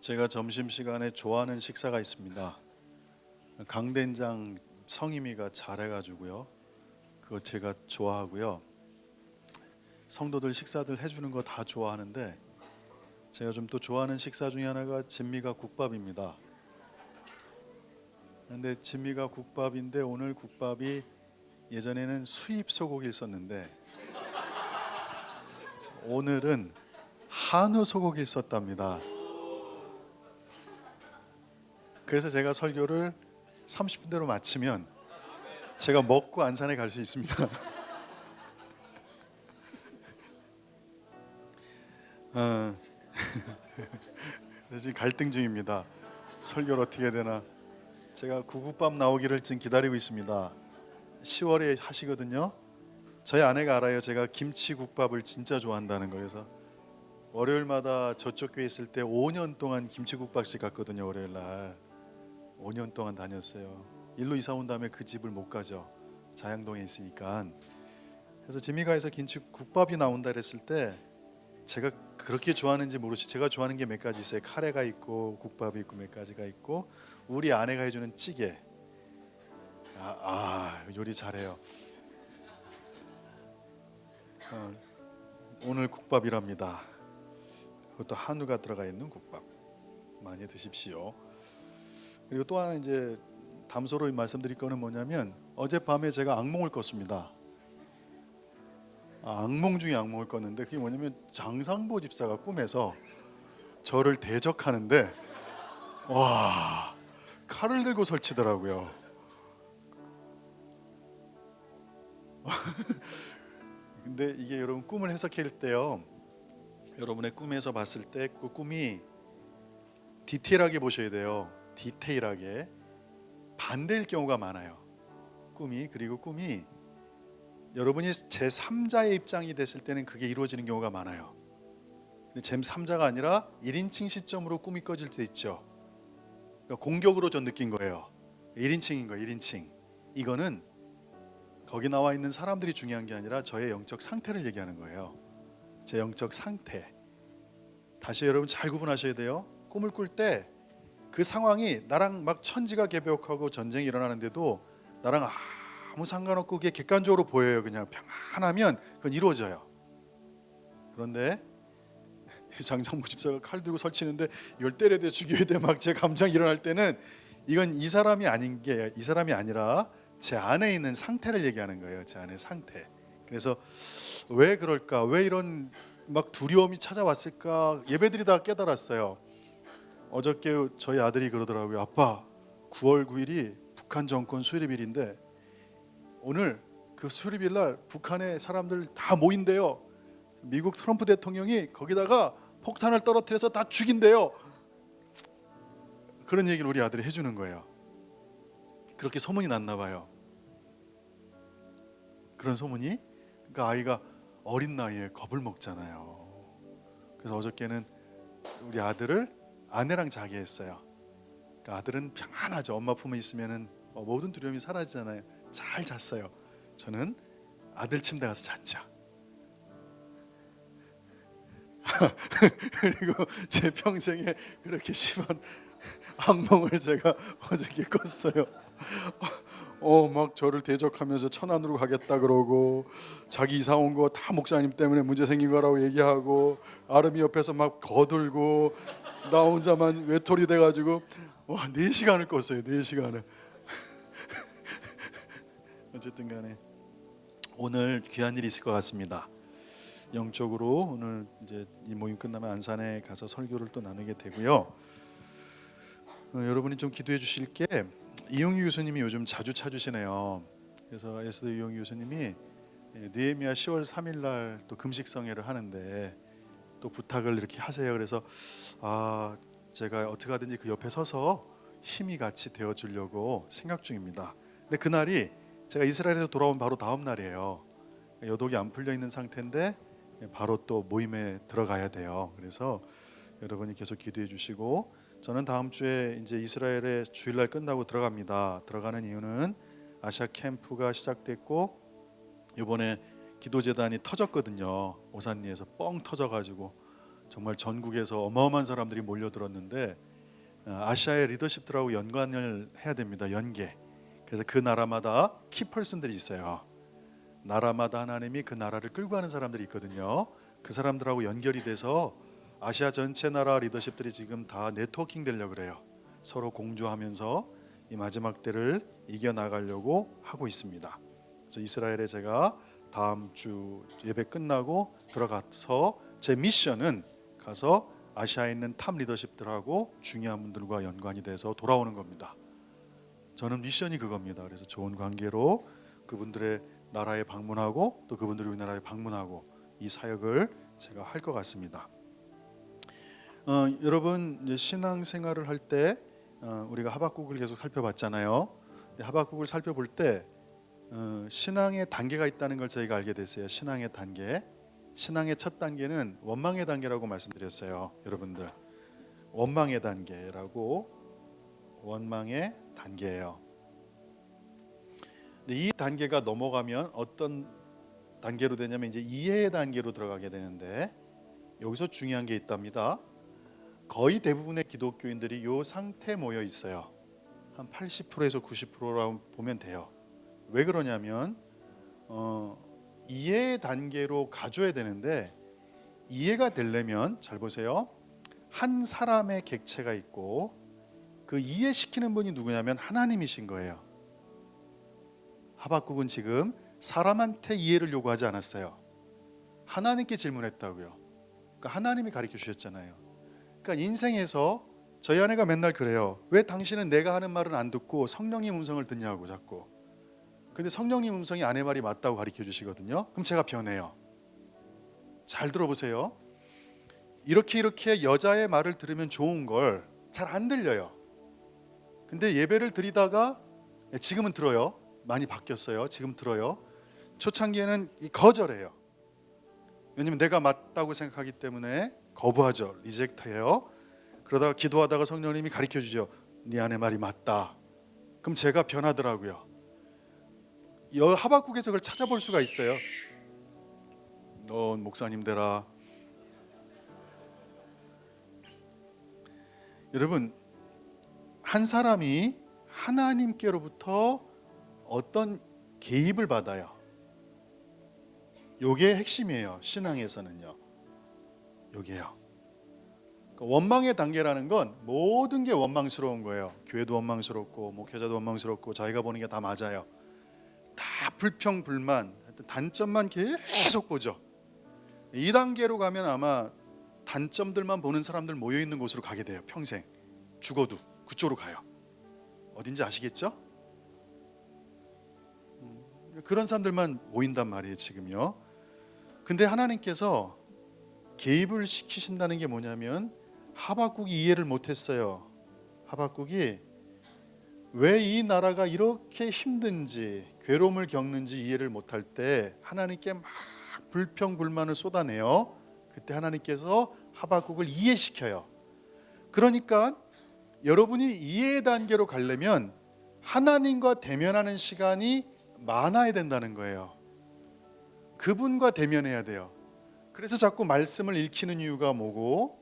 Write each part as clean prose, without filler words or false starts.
제가 점심시간에 좋아하는 식사가 있습니다. 강된장 성임이가 잘해가지고요. 그거 제가 좋아하고요. 성도들 식사들 해주는 거 다 좋아하는데 제가 좀 또 좋아하는 식사 중에 하나가 진미가 국밥입니다. 근데 진미가 국밥인데 오늘 국밥이 예전에는 수입 소고기를 썼는데 오늘은 한우 소고기를 썼답니다. 그래서 제가 설교를 30분대로 마치면 제가 먹고 안산에 갈 수 있습니다. 지금 갈등 중입니다. 설교를 어떻게 해야 되나. 제가 구국밥 나오기를 지금 기다리고 있습니다. 10월에 하시거든요. 저희 아내가 알아요. 제가 김치국밥을 진짜 좋아한다는 거. 그래서 월요일마다 저쪽 교회 있을 때 5년 동안 김치국밥집 갔거든요. 월요일 날 5년 동안 다녔어요. 일로 이사 온 다음에 그 집을 못 가죠. 자양동에 있으니까. 그래서 지미가에서 김치국밥이 나온다 그랬을 때 제가 그렇게 좋아하는지 모르시. 제가 좋아하는 게 몇 가지 있어요. 카레가 있고 국밥이 있고 몇 가지가 있고 우리 아내가 해주는 찌개. 요리 잘해요. 오늘 국밥이랍니다. 그것도 한우가 들어가 있는 국밥. 많이 드십시오. 그리고 또 하나 이제 담소로 말씀드릴 거는 뭐냐면 어젯밤에 제가 악몽을 꿨습니다. 악몽 중에 악몽을 꿨는데 그게 뭐냐면 장상보 집사가 꿈에서 저를 대적하는데 와 칼을 들고 설치더라고요. 근데 이게 여러분 꿈을 해석할 때요, 여러분의 꿈에서 봤을 때 그 꿈이 디테일하게 보셔야 돼요. 디테일하게 반대일 경우가 많아요. 꿈이. 그리고 꿈이 여러분이 제3자의 입장이 됐을 때는 그게 이루어지는 경우가 많아요. 근데 제3자가 아니라 1인칭 시점으로 꿈이 꺼질 때 있죠. 그러니까 공격으로 전 느낀 거예요. 1인칭인 거예요. 1인칭. 이거는 거기 나와 있는 사람들이 중요한 게 아니라 저의 영적 상태를 얘기하는 거예요. 제 영적 상태. 다시 여러분 잘 구분하셔야 돼요. 꿈을 꿀 때 그 상황이 나랑 막 천지가 개벽하고 전쟁이 일어나는데도 나랑 아무 상관없고 그게 객관적으로 보여요. 그냥 평안하면 그건 이루어져요. 그런데 장정무 집사가 칼 들고 설치는데 이걸 때려야 돼, 죽여야 돼, 막 제 감정이 일어날 때는 이건 이 사람이 아닌 게, 이 사람이 아니라 제 안에 있는 상태를 얘기하는 거예요. 제 안의 상태. 그래서 왜 그럴까? 왜 이런 막 두려움이 찾아왔을까? 예배드리다가 깨달았어요. 어저께 저희 아들이 그러더라고요. 아빠, 9월 9일이 북한 정권 수립일인데 오늘 그 수립일 날 북한의 사람들 다 모인대요. 미국 트럼프 대통령이 거기다가 폭탄을 떨어뜨려서 다 죽인대요. 그런 얘기를 우리 아들이 해주는 거예요. 그렇게 소문이 났나 봐요. 그런 소문이. 그러니까 아이가 어린 나이에 겁을 먹잖아요. 그래서 어저께는 우리 아들을 아내랑 자게 했어요. 그러니까 아들은 평안하죠. 엄마 품에 있으면은 모든 두려움이 사라지잖아요. 잘 잤어요. 저는 아들 침대 가서 잤죠. 그리고 제 평생에 그렇게 심한 악몽을 제가 어저께 꿨어요. 막 저를 대적하면서 천안으로 가겠다 그러고 자기 이사 온 거 다 목사님 때문에 문제 생긴 거라고 얘기하고 아름이 옆에서 막 거들고 나 혼자만 외톨이 돼가지고 4시간을 꿨어요. 4시간을. 어쨌든 간에 오늘 귀한 일이 있을 것 같습니다. 영적으로 오늘 이제 이 모임 끝나면 안산에 가서 설교를 또 나누게 되고요. 여러분이 좀 기도해 주실 게 이용희 교수님이 요즘 자주 찾으시네요. 그래서 에스더 이용희 교수님이 느헤미야 10월 3일 날 또 금식 성회를 하는데 또 부탁을 이렇게 하세요. 그래서 제가 어떻게 하든지 그 옆에 서서 힘이 같이 되어 주려고 생각 중입니다. 근데 그날이 제가 이스라엘에서 돌아온 바로 다음 날이에요. 여독이 안 풀려 있는 상태인데 바로 또 모임에 들어가야 돼요. 그래서 여러분이 계속 기도해 주시고 저는 다음 주에 이제 이스라엘에 주일날 끝나고 들어갑니다. 들어가는 이유는 아시아 캠프가 시작됐고 이번에 기도재단이 터졌거든요. 오산리에서 뻥 터져가지고 정말 전국에서 어마어마한 사람들이 몰려들었는데 아시아의 리더십들하고 연관을 해야 됩니다. 연계. 그래서 그 나라마다 키퍼슨들이 있어요. 나라마다 하나님이 그 나라를 끌고 가는 사람들이 있거든요. 그 사람들하고 연결이 돼서 아시아 전체 나라 리더십들이 지금 다 네트워킹 되려고 그래요. 서로 공조하면서 이 마지막 때를 이겨나가려고 하고 있습니다. 그래서 이스라엘에 제가 다음 주 예배 끝나고 들어가서 제 미션은 가서 아시아에 있는 탑 리더십들하고 중요한 분들과 연관이 돼서 돌아오는 겁니다. 저는 미션이 그겁니다. 그래서 좋은 관계로 그분들의 나라에 방문하고 또 그분들이 우리나라에 방문하고 이 사역을 제가 할 것 같습니다. 여러분 이제 신앙생활을 할 때 우리가 하박국을 계속 살펴봤잖아요. 하박국을 살펴볼 때 신앙의 단계가 있다는 걸 저희가 알게 됐어요. 신앙의 단계. 신앙의 첫 단계는 원망의 단계라고 말씀드렸어요. 여러분들 원망의 단계라고 원망의 단계예요. 근데 이 단계가 넘어가면 어떤 단계로 되냐면 이제 이해의 단계로 들어가게 되는데 여기서 중요한 게 있답니다. 거의 대부분의 기독교인들이 이 상태에 모여 있어요. 한 80%에서 90%라고 보면 돼요. 왜 그러냐면 이해의 단계로 가져야 되는데 이해가 되려면 잘 보세요. 한 사람의 객체가 있고 그 이해시키는 분이 누구냐면 하나님이신 거예요. 하박국은 지금 사람한테 이해를 요구하지 않았어요. 하나님께 질문했다고요. 그러니까 하나님이 가르쳐 주셨잖아요. 그러니까 인생에서 저희 아내가 맨날 그래요. 왜 당신은 내가 하는 말은 안 듣고 성령님 음성을 듣냐고 자꾸. 근데 성령님 음성이 아내 말이 맞다고 가르쳐 주시거든요. 그럼 제가 변해요. 잘 들어보세요. 이렇게 여자의 말을 들으면 좋은 걸 잘 안 들려요. 근데 예배를 드리다가 지금은 들어요. 많이 바뀌었어요. 지금 들어요. 초창기에는 거절해요. 왜냐면 내가 맞다고 생각하기 때문에 거부하죠. 리젝트해요. 그러다가 기도하다가 성령님이 가르쳐 주죠. 네 아내 말이 맞다. 그럼 제가 변하더라고요. 하박국에서 그걸 찾아볼 수가 있어요. 넌 목사님 되라. 여러분 한 사람이 하나님께로부터 어떤 개입을 받아요. 요게 핵심이에요. 신앙에서는요. 요게요. 원망의 단계라는 건 모든 게 원망스러운 거예요. 교회도 원망스럽고 목회자도 원망스럽고 자기가 보는 게 다 맞아요. 다 불평 불만 단점만 계속 보죠. 이 단계로 가면 아마 단점들만 보는 사람들 모여 있는 곳으로 가게 돼요. 평생 죽어도 그쪽으로 가요. 어딘지 아시겠죠? 그런 사람들만 모인단 말이에요 지금요. 근데 하나님께서 개입을 시키신다는 게 뭐냐면 하박국이 이해를 못했어요. 하박국이 왜 이 나라가 이렇게 힘든지 괴로움을 겪는지 이해를 못할 때 하나님께 막 불평불만을 쏟아내요. 그때 하나님께서 하박국을 이해시켜요. 그러니까 여러분이 이해의 단계로 가려면 하나님과 대면하는 시간이 많아야 된다는 거예요. 그분과 대면해야 돼요. 그래서 자꾸 말씀을 읽히는 이유가 뭐고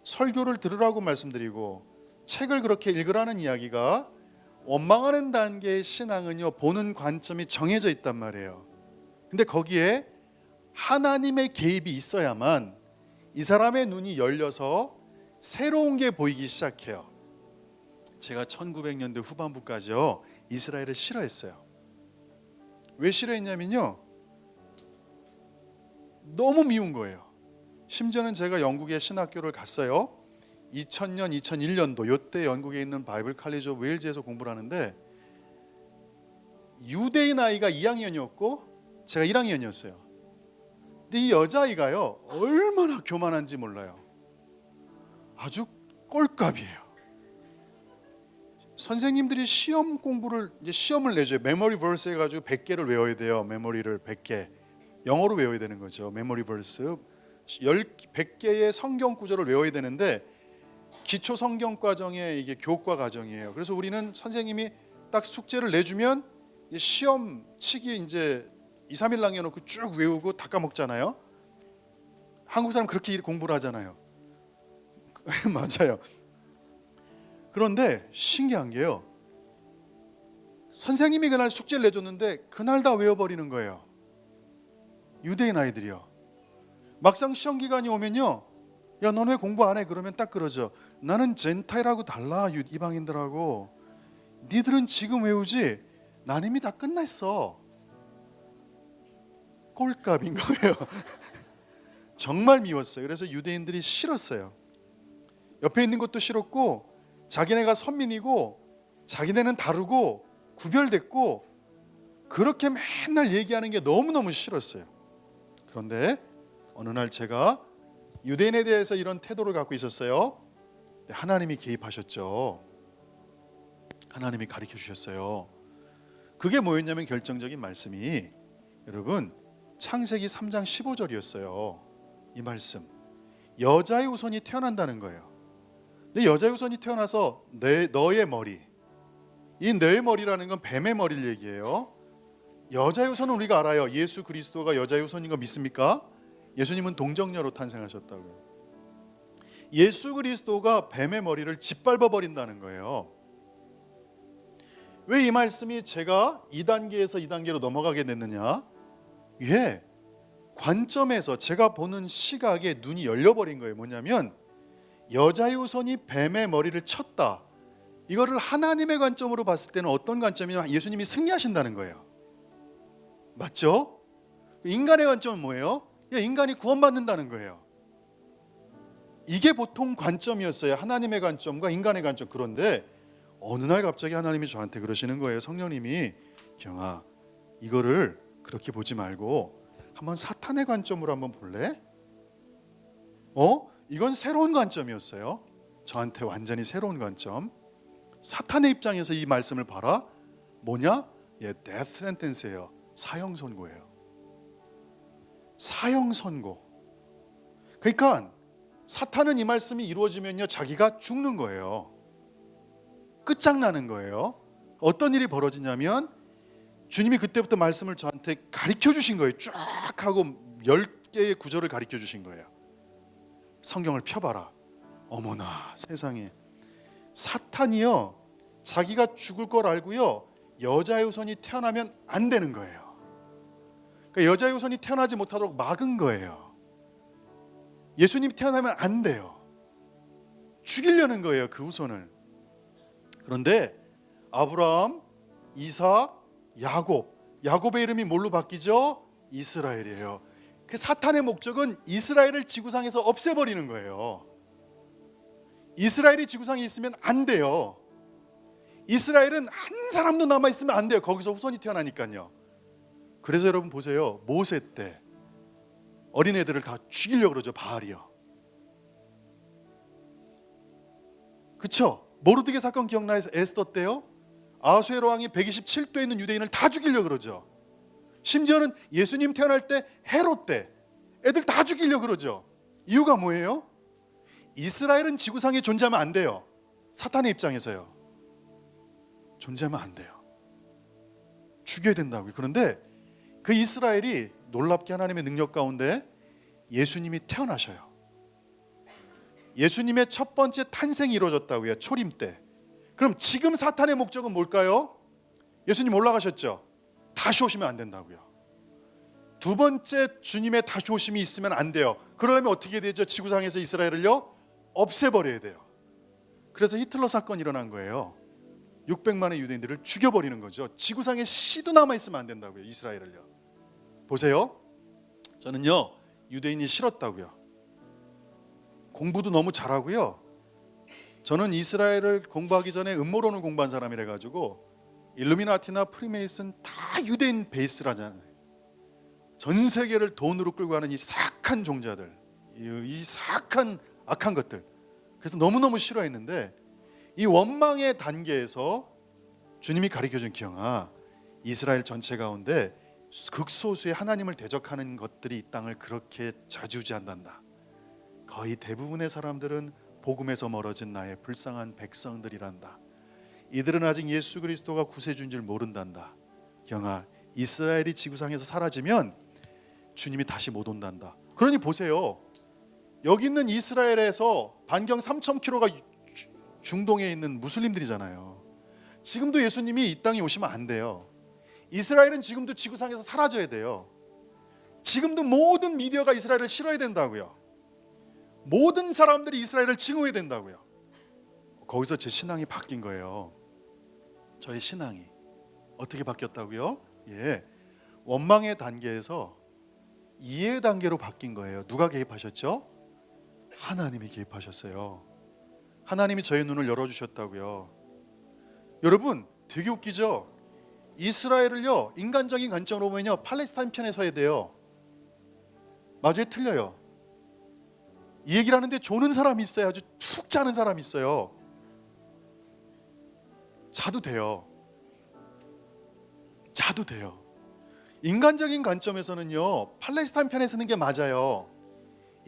설교를 들으라고 말씀드리고 책을 그렇게 읽으라는 이야기가 원망하는 단계의 신앙은요 보는 관점이 정해져 있단 말이에요. 근데 거기에 하나님의 개입이 있어야만 이 사람의 눈이 열려서 새로운 게 보이기 시작해요. 제가 1900년대 후반부까지요 이스라엘을 싫어했어요. 왜 싫어했냐면요 너무 미운 거예요. 심지어는 제가 영국에 신학교를 갔어요. 2000년, 2001년도 이때 영국에 있는 바이블 칼리지 오브 웨일즈에서 공부를 하는데 유대인 아이가 2학년이었고 제가 1학년이었어요. 근데 이 여자아이가요 얼마나 교만한지 몰라요. 아주 꼴값이에요. 선생님들이 시험 공부를 이제 시험을 내줘요. 메모리 벌스 해가지고 100개를 외워야 돼요. 메모리를 100개 영어로 외워야 되는 거죠. 메모리 벌스 100개의 성경 구절을 외워야 되는데 기초 성경 과정의 이게 교과 과정이에요. 그래서 우리는 선생님이 딱 숙제를 내주면 시험 치기 이제 2, 3일 남겨놓고 쭉 외우고 다 까먹잖아요. 한국 사람 그렇게 공부를 하잖아요. 맞아요. 그런데 신기한 게요. 선생님이 그날 숙제를 내줬는데 그날 다 외워버리는 거예요. 유대인 아이들이요. 막상 시험 기간이 오면요. 야, 넌 왜 공부 안 해? 그러면 딱 그러죠. 나는 젠타일하고 달라, 이방인들하고. 니들은 지금 외우지? 난 이미 다 끝냈어. 꼴값인 거예요. 정말 미웠어요. 그래서 유대인들이 싫었어요. 옆에 있는 것도 싫었고, 자기네가 선민이고 자기네는 다르고 구별됐고, 그렇게 맨날 얘기하는 게 너무너무 싫었어요. 그런데 어느 날 제가 유대인에 대해서 이런 태도를 갖고 있었어요. 하나님이 개입하셨죠. 하나님이 가르쳐 주셨어요. 그게 뭐였냐면 결정적인 말씀이, 여러분, 창세기 3장 15절이었어요. 이 말씀, 여자의 후손이 태어난다는 거예요. 근데 여자의 후손이 태어나서 너의 머리, 이 너의 머리라는 건 뱀의 머리를 얘기해요. 여자의 후손은 우리가 알아요. 예수 그리스도가 여자의 후손인 거 믿습니까? 예수님은 동정녀로 탄생하셨다고요. 예수 그리스도가 뱀의 머리를 짓밟아 버린다는 거예요. 왜 이 말씀이 제가 2단계에서 2단계로 넘어가게 됐느냐? 예, 관점에서 제가 보는 시각에 눈이 열려버린 거예요. 뭐냐면 여자의 후손이 뱀의 머리를 쳤다. 이거를 하나님의 관점으로 봤을 때는 어떤 관점이냐? 예수님이 승리하신다는 거예요. 맞죠? 인간의 관점은 뭐예요? 인간이 구원받는다는 거예요. 이게 보통 관점이었어요. 하나님의 관점과 인간의 관점. 그런데 어느 날 갑자기 하나님이 저한테 그러시는 거예요. 성령님이, 경아, 이거를 그렇게 보지 말고 한번 사탄의 관점으로 한번 볼래? 이건 새로운 관점이었어요. 저한테 완전히 새로운 관점. 사탄의 입장에서 이 말씀을 봐라. 뭐냐? death sentence예요. 사형 선고예요. 사형 선고. 그러니까 사탄은 이 말씀이 이루어지면요, 자기가 죽는 거예요. 끝장나는 거예요. 어떤 일이 벌어지냐면, 주님이 그때부터 말씀을 저한테 가르쳐 주신 거예요. 쫙 하고 10개의 구절을 가르쳐 주신 거예요. 성경을 펴봐라. 어머나 세상에, 사탄이요, 자기가 죽을 걸 알고요, 여자의 후손이 태어나면 안 되는 거예요. 그러니까 여자의 후손이 태어나지 못하도록 막은 거예요. 예수님이 태어나면 안 돼요. 죽이려는 거예요, 그 후손을. 그런데 아브라함, 이삭, 야곱의 이름이 뭘로 바뀌죠? 이스라엘이에요. 그 사탄의 목적은 이스라엘을 지구상에서 없애버리는 거예요. 이스라엘이 지구상에 있으면 안 돼요. 이스라엘은 한 사람도 남아있으면 안 돼요. 거기서 후손이 태어나니까요. 그래서 여러분 보세요. 모세 때 어린애들을 다 죽이려고 그러죠. 바알이요. 그쵸? 모르드게 사건 기억나요? 에스더 때요. 아수에로 왕이 127도에 있는 유대인을 다 죽이려고 그러죠. 심지어는 예수님 태어날 때 헤롯 때 애들 다 죽이려고 그러죠. 이유가 뭐예요? 이스라엘은 지구상에 존재하면 안 돼요. 사탄의 입장에서요. 존재하면 안 돼요. 죽여야 된다고요. 그런데 그 이스라엘이 놀랍게 하나님의 능력 가운데 예수님이 태어나셔요. 예수님의 첫 번째 탄생이 이루어졌다고요. 초림 때. 그럼 지금 사탄의 목적은 뭘까요? 예수님 올라가셨죠. 다시 오시면 안 된다고요. 두 번째 주님의 다시 오심이 있으면 안 돼요. 그러려면 어떻게 되죠? 지구상에서 이스라엘을요, 없애버려야 돼요. 그래서 히틀러 사건이 일어난 거예요. 600만의 유대인들을 죽여버리는 거죠. 지구상에 씨도 남아있으면 안 된다고요. 이스라엘을요. 보세요. 저는요, 유대인이 싫었다고요. 공부도 너무 잘하고요. 저는 이스라엘을 공부하기 전에 음모론을 공부한 사람이라 가지고 일루미나티나 프리메이슨 다 유대인 베이스라잖아요. 전 세계를 돈으로 끌고 가는 이 사악한 종자들, 이 사악한 악한 것들. 그래서 너무너무 싫어했는데, 이 원망의 단계에서 주님이 가르쳐준 기영아, 이스라엘 전체 가운데 극소수의 하나님을 대적하는 것들이 이 땅을 그렇게 좌지우지한단다. 거의 대부분의 사람들은 복음에서 멀어진 나의 불쌍한 백성들이란다. 이들은 아직 예수 그리스도가 구세주인 줄 모른단다. 경아, 이스라엘이 지구상에서 사라지면 주님이 다시 못 온단다. 그러니 보세요. 여기 있는 이스라엘에서 반경 3,000km가 중동에 있는 무슬림들이잖아요. 지금도 예수님이 이 땅에 오시면 안 돼요. 이스라엘은 지금도 지구상에서 사라져야 돼요. 지금도 모든 미디어가 이스라엘을 싫어해야 된다고요. 모든 사람들이 이스라엘을 증오해야 된다고요. 거기서 제 신앙이 바뀐 거예요. 저의 신앙이 어떻게 바뀌었다고요? 원망의 단계에서 이해 단계로 바뀐 거예요. 누가 개입하셨죠? 하나님이 개입하셨어요. 하나님이 저의 눈을 열어주셨다고요. 여러분 되게 웃기죠? 이스라엘을요 인간적인 관점으로 보면요 팔레스타인 편에 서야 돼요. 맞아요? 틀려요? 이 얘기를 하는데 조는 사람이 있어요. 아주 푹 자는 사람이 있어요. 자도 돼요. 자도 돼요. 인간적인 관점에서는요 팔레스타인 편에 서는 게 맞아요.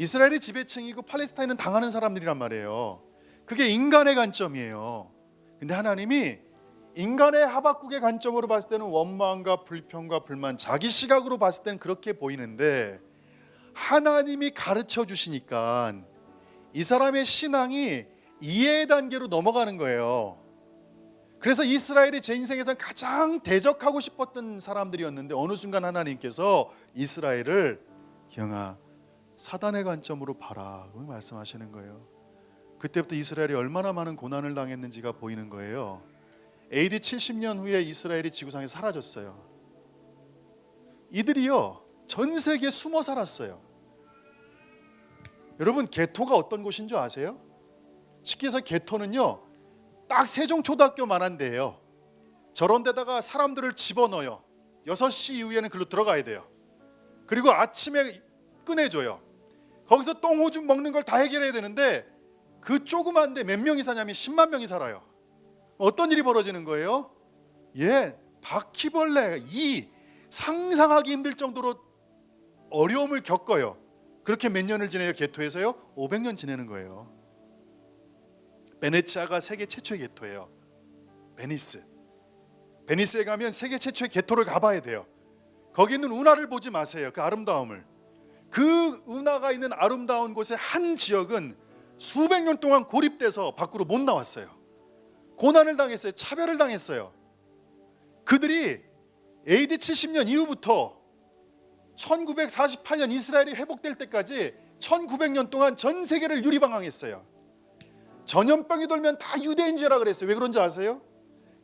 이스라엘이 지배층이고 팔레스타인은 당하는 사람들이란 말이에요. 그게 인간의 관점이에요. 근데 하나님이 인간의 하박국의 관점으로 봤을 때는 원망과 불평과 불만, 자기 시각으로 봤을 때는 그렇게 보이는데 하나님이 가르쳐 주시니까 이 사람의 신앙이 이해 단계로 넘어가는 거예요. 그래서 이스라엘이 제 인생에서 가장 대적하고 싶었던 사람들이었는데 어느 순간 하나님께서 이스라엘을 기영아 사단의 관점으로 봐라 말씀하시는 거예요. 그때부터 이스라엘이 얼마나 많은 고난을 당했는지가 보이는 거예요. AD 70년 후에 이스라엘이 지구상에 사라졌어요. 이들이요 전 세계에 숨어 살았어요. 여러분 게토가 어떤 곳인 줄 아세요? 쉽게 해서 게토는요 딱 세종초등학교만한 데예요. 저런 데다가 사람들을 집어넣어요. 6시 이후에는 글로 들어가야 돼요. 그리고 아침에 꺼내줘요. 거기서 똥 오줌 먹는 걸 다 해결해야 되는데 그 조그만 데 몇 명이 사냐면 10만 명이 살아요. 어떤 일이 벌어지는 거예요? 바퀴벌레 상상하기 힘들 정도로 어려움을 겪어요. 그렇게 몇 년을 지내요? 게토에서요? 500년 지내는 거예요. 베네치아가 세계 최초의 게토예요. 베니스에 가면 세계 최초의 게토를 가봐야 돼요. 거기 있는 운하를 보지 마세요. 그 아름다움을. 그 운하가 있는 아름다운 곳의 한 지역은 수백 년 동안 고립돼서 밖으로 못 나왔어요. 고난을 당했어요. 차별을 당했어요. 그들이 AD 70년 이후부터 1948년 이스라엘이 회복될 때까지 1900년 동안 전 세계를 유리방황했어요. 전염병이 돌면 다 유대인죄라 그랬어요. 왜 그런지 아세요?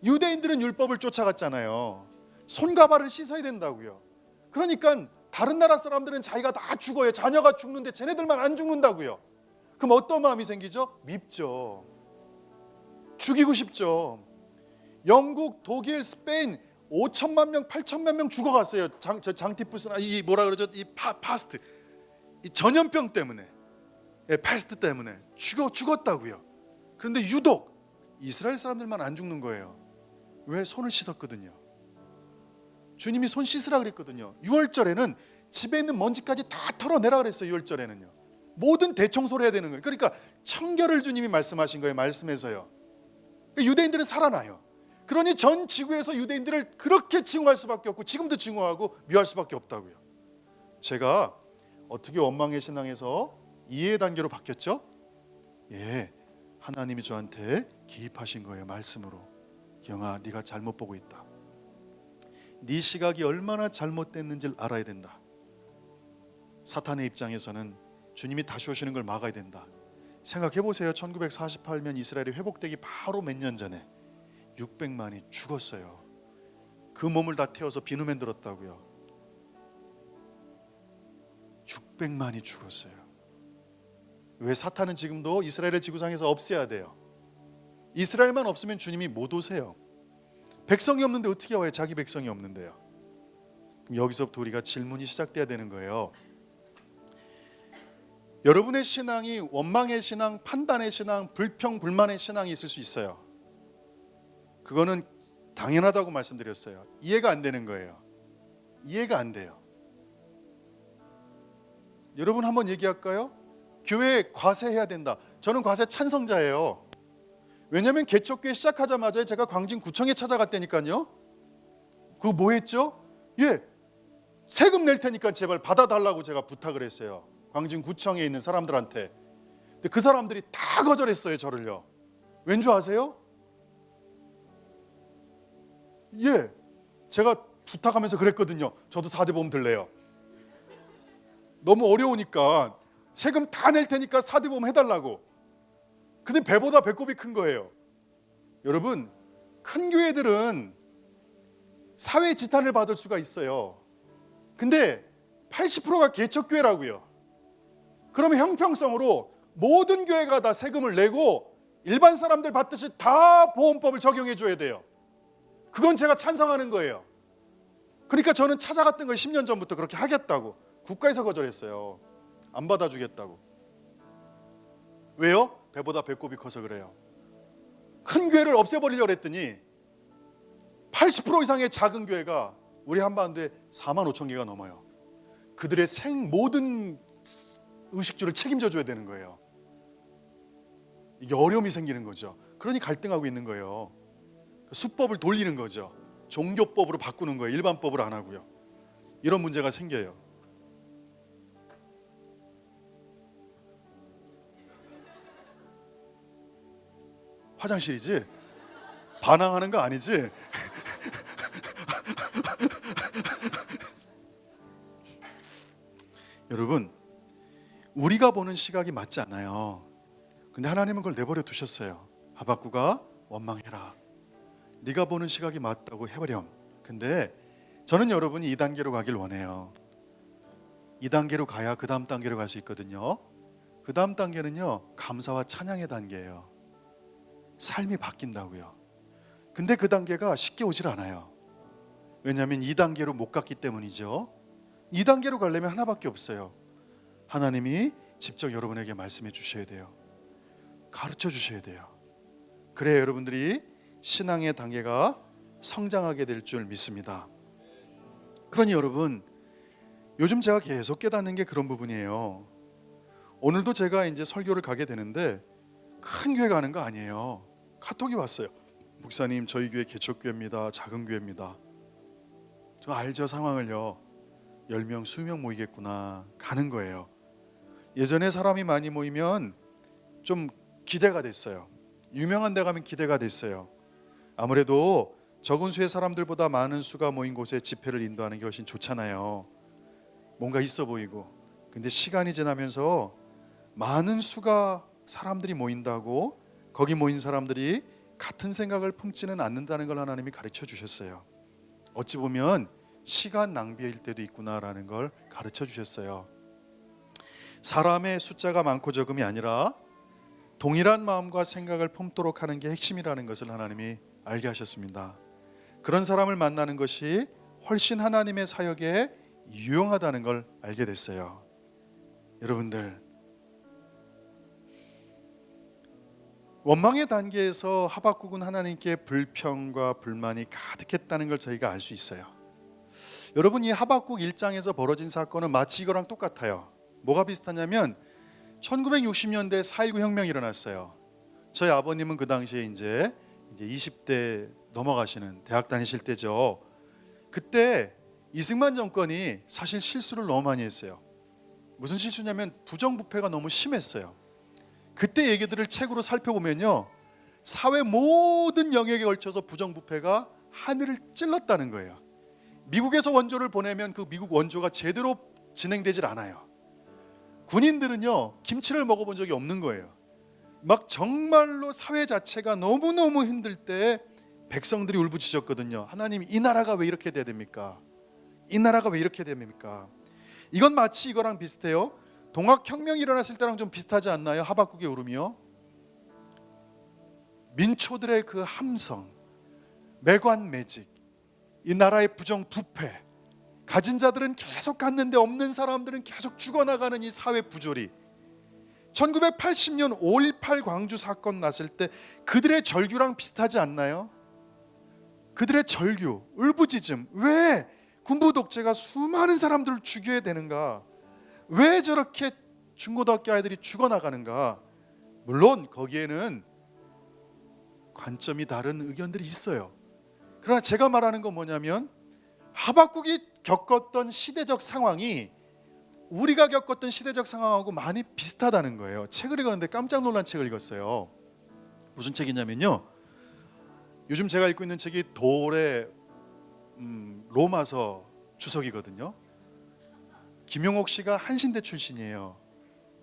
유대인들은 율법을 쫓아갔잖아요. 손과 발을 씻어야 된다고요. 그러니까 다른 나라 사람들은 자기가 다 죽어요. 자녀가 죽는데 쟤네들만 안 죽는다고요. 그럼 어떤 마음이 생기죠? 밉죠. 죽이고 싶죠. 영국, 독일, 스페인 5천만 명, 8천만 명 죽어갔어요. 장티푸스나 이 뭐라 그러죠? 이 파스트, 이 전염병 때문에, 패스트 때문에 죽었다고요. 그런데 유독 이스라엘 사람들만 안 죽는 거예요. 왜? 손을 씻었거든요. 주님이 손 씻으라 그랬거든요. 6월절에는 집에 있는 먼지까지 다 털어내라 그랬어요. 6월절에는요. 모든 대청소를 해야 되는 거예요. 그러니까 청결을 주님이 말씀하신 거예요. 말씀에서요. 그러니까 유대인들은 살아나요. 그러니 전 지구에서 유대인들을 그렇게 증오할 수밖에 없고 지금도 증오하고 미워할 수밖에 없다고요. 제가 어떻게 원망의 신앙에서 이해 단계로 바뀌었죠? 하나님이 저한테 기입하신 거예요. 말씀으로. 기영아, 네가 잘못 보고 있다. 네 시각이 얼마나 잘못됐는지를 알아야 된다. 사탄의 입장에서는 주님이 다시 오시는 걸 막아야 된다. 생각해 보세요. 1948년 이스라엘이 회복되기 바로 몇 년 전에 600만이 죽었어요. 그 몸을 다 태워서 비누맨 들었다고요. 600만이 죽었어요. 왜? 사탄은 지금도 이스라엘을 지구상에서 없애야 돼요. 이스라엘만 없으면 주님이 못 오세요. 백성이 없는데 어떻게 와요? 자기 백성이 없는데요. 그럼 여기서부터 우리가 질문이 시작돼야 되는 거예요. 여러분의 신앙이 원망의 신앙, 판단의 신앙, 불평, 불만의 신앙이 있을 수 있어요. 그거는 당연하다고 말씀드렸어요. 이해가 안 되는 거예요. 이해가 안 돼요. 여러분 한번 얘기할까요? 교회에 과세해야 된다. 저는 과세 찬성자예요. 왜냐하면 개척교회 시작하자마자 제가 광진구청에 찾아갔다니까요. 그거 뭐 했죠? 세금 낼 테니까 제발 받아달라고 제가 부탁을 했어요. 광진구청에 있는 사람들한테. 근데 그 사람들이 다 거절했어요, 저를요. 왠 줄 아세요? 예, 제가 부탁하면서 그랬거든요. 저도 4대 보험 들래요. 너무 어려우니까 세금 다 낼 테니까 4대 보험 해달라고. 근데 배보다 배꼽이 큰 거예요. 여러분, 큰 교회들은 사회 지탄을 받을 수가 있어요. 근데 80%가 개척교회라고요. 그러면 형평성으로 모든 교회가 다 세금을 내고 일반 사람들 받듯이 다 보험법을 적용해 줘야 돼요. 그건 제가 찬성하는 거예요. 그러니까 저는 찾아갔던 거예요. 10년 전부터 그렇게 하겠다고. 국가에서 거절했어요. 안 받아주겠다고. 왜요? 배보다 배꼽이 커서 그래요. 큰 교회를 없애버리려고 했더니 80% 이상의 작은 교회가 우리 한반도에 4만 5천 개가 넘어요. 그들의 모든 의식주를 책임져 줘야 되는 거예요. 이게 어려움이 생기는 거죠. 그러니 갈등하고 있는 거예요. 수법을 돌리는 거죠. 종교법으로 바꾸는 거예요. 일반법으로 안 하고요. 이런 문제가 생겨요. 화장실이지? 반항하는 거 아니지? 여러분, 우리가 보는 시각이 맞지 않아요. 근데 하나님은 그걸 내버려 두셨어요. 하박구가 원망해라. 네가 보는 시각이 맞다고 해버렴. 근데 저는 여러분이 2단계로 가길 원해요. 2단계로 가야 그 다음 단계로 갈 수 있거든요. 그 다음 단계는요, 감사와 찬양의 단계예요. 삶이 바뀐다고요. 근데 그 단계가 쉽게 오질 않아요. 왜냐하면 2단계로 못 갔기 때문이죠. 2단계로 가려면 하나밖에 없어요. 하나님이 직접 여러분에게 말씀해 주셔야 돼요. 가르쳐 주셔야 돼요. 그래야 여러분들이 신앙의 단계가 성장하게 될 줄 믿습니다. 그러니 여러분, 요즘 제가 계속 깨닫는 게 그런 부분이에요. 오늘도 제가 이제 설교를 가게 되는데 큰 교회 가는 거 아니에요. 카톡이 왔어요. 목사님, 저희 교회 개척교회입니다. 작은 교회입니다. 저 알죠, 상황을요. 10명, 20명 모이겠구나. 가는 거예요. 예전에 사람이 많이 모이면 좀 기대가 됐어요. 유명한 데 가면 기대가 됐어요. 아무래도 적은 수의 사람들보다 많은 수가 모인 곳에 집회를 인도하는 게 훨씬 좋잖아요. 뭔가 있어 보이고. 근데 시간이 지나면서 많은 수가 사람들이 모인다고 거기 모인 사람들이 같은 생각을 품지는 않는다는 걸 하나님이 가르쳐 주셨어요. 어찌 보면 시간 낭비일 때도 있구나라는 걸 가르쳐 주셨어요. 사람의 숫자가 많고 적음이 아니라 동일한 마음과 생각을 품도록 하는 게 핵심이라는 것을 하나님이 알게 하셨습니다. 그런 사람을 만나는 것이 훨씬 하나님의 사역에 유용하다는 걸 알게 됐어요. 여러분들, 원망의 단계에서 하박국은 하나님께 불평과 불만이 가득했다는 걸 저희가 알 수 있어요. 여러분, 이 하박국 1장에서 벌어진 사건은 마치 이거랑 똑같아요. 뭐가 비슷하냐면 1960년대 4.19 혁명이 일어났어요. 저희 아버님은 그 당시에 이제 20대 넘어가시는 대학 다니실 때죠. 그때 이승만 정권이 사실 실수를 너무 많이 했어요. 무슨 실수냐면 부정부패가 너무 심했어요. 그때 얘기들을 책으로 살펴보면요, 사회 모든 영역에 걸쳐서 부정부패가 하늘을 찔렀다는 거예요. 미국에서 원조를 보내면 그 미국 원조가 제대로 진행되질 않아요. 군인들은요, 김치를 먹어본 적이 없는 거예요. 막 정말로 사회 자체가 너무너무 힘들 때 백성들이 울부짖었거든요. 하나님, 이 나라가 왜 이렇게 돼야 됩니까? 이 나라가 왜 이렇게 됩니까? 이건 마치 이거랑 비슷해요. 동학혁명이 일어났을 때랑 좀 비슷하지 않나요? 하박국의 울음이요. 민초들의 그 함성, 매관매직, 이 나라의 부정부패, 가진 자들은 계속 갖는데 없는 사람들은 계속 죽어나가는 이 사회 부조리. 1980년 5.18 광주 사건 났을 때 그들의 절규랑 비슷하지 않나요? 그들의 절규, 울부짖음. 왜 군부 독재가 수많은 사람들을 죽여야 되는가? 왜 저렇게 중고등학교 아이들이 죽어나가는가? 물론 거기에는 관점이 다른 의견들이 있어요. 그러나 제가 말하는 건 뭐냐면 하박국이 겪었던 시대적 상황이 우리가 겪었던 시대적 상황하고 많이 비슷하다는 거예요. 책을 읽었는데 깜짝 놀란 책을 읽었어요. 무슨 책이냐면요, 요즘 제가 읽고 있는 책이 돌의 로마서 주석이거든요. 김용옥 씨가 한신대 출신이에요.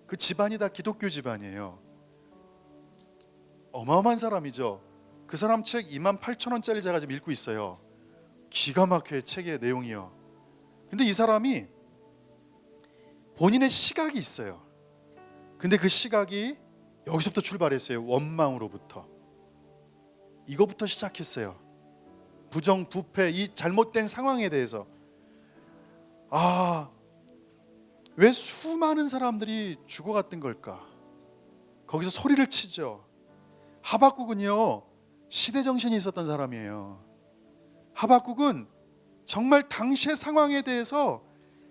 그 집안이 다 기독교 집안이에요. 어마어마한 사람이죠. 그 사람 책 28,000원짜리 제가 지금 읽고 있어요. 기가 막혀요, 책의 내용이요. 근데 이 사람이 본인의 시각이 있어요. 근데 그 시각이 여기서부터 출발했어요. 원망으로부터. 이거부터 시작했어요. 부정, 부패, 이 잘못된 상황에 대해서. 왜 수많은 사람들이 죽어갔던 걸까? 거기서 소리를 치죠. 하박국은요, 시대정신이 있었던 사람이에요. 하박국은 정말 당시의 상황에 대해서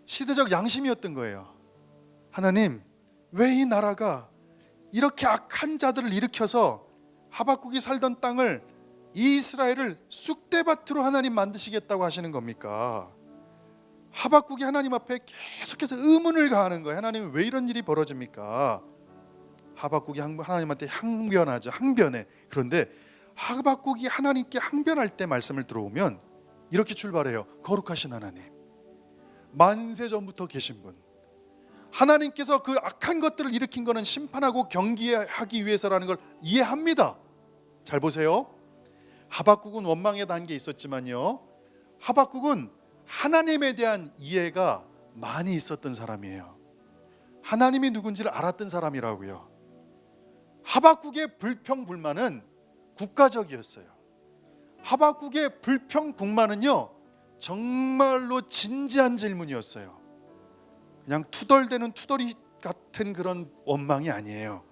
시대적 양심이었던 거예요. 하나님, 왜 이 나라가 이렇게 악한 자들을 일으켜서 하박국이 살던 땅을, 이 이스라엘을 쑥대밭으로 하나님 만드시겠다고 하시는 겁니까? 하박국이 하나님 앞에 계속해서 의문을 가하는 거예요. 하나님, 왜 이런 일이 벌어집니까? 하박국이 하나님한테 항변하죠. 항변해. 그런데 하박국이 하나님께 항변할 때 말씀을 들어오면 이렇게 출발해요. 거룩하신 하나님, 만세 전부터 계신 분, 하나님께서 그 악한 것들을 일으킨 것은 심판하고 경계하기 위해서라는 걸 이해합니다. 잘 보세요. 하박국은 원망의 단계에 있었지만요, 하박국은 하나님에 대한 이해가 많이 있었던 사람이에요. 하나님이 누군지를 알았던 사람이라고요. 하박국의 불평불만은 국가적이었어요. 하박국의 불평불만은요, 정말로 진지한 질문이었어요. 그냥 투덜대는 투덜이 같은 그런 원망이 아니에요.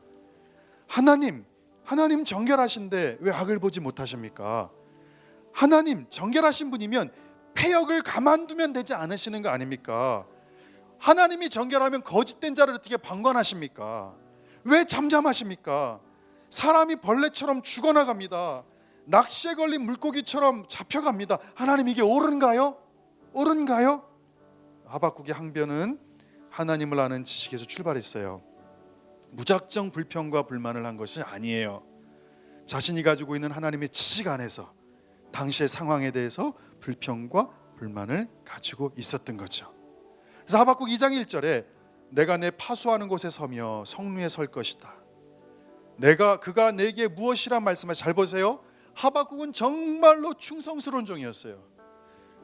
하나님 정결하신데 왜 악을 보지 못하십니까? 하나님 정결하신 분이면 패역을 가만두면 되지 않으시는 거 아닙니까? 하나님이 정결하면 거짓된 자를 어떻게 방관하십니까? 왜 잠잠하십니까? 사람이 벌레처럼 죽어나갑니다. 낚시에 걸린 물고기처럼 잡혀갑니다. 하나님, 이게 옳은가요? 옳은가요? 하박국의 항변은 하나님을 아는 지식에서 출발했어요. 무작정 불평과 불만을 한 것이 아니에요. 자신이 가지고 있는 하나님의 지식 안에서 당시의 상황에 대해서 불평과 불만을 가지고 있었던 거죠. 그래서 하박국 2장 1절에 내가 내 파수하는 곳에 서며 성루에 설 것이다. 그가 내게 무엇이란 말씀을 잘 보세요. 하박국은 정말로 충성스러운 종이었어요.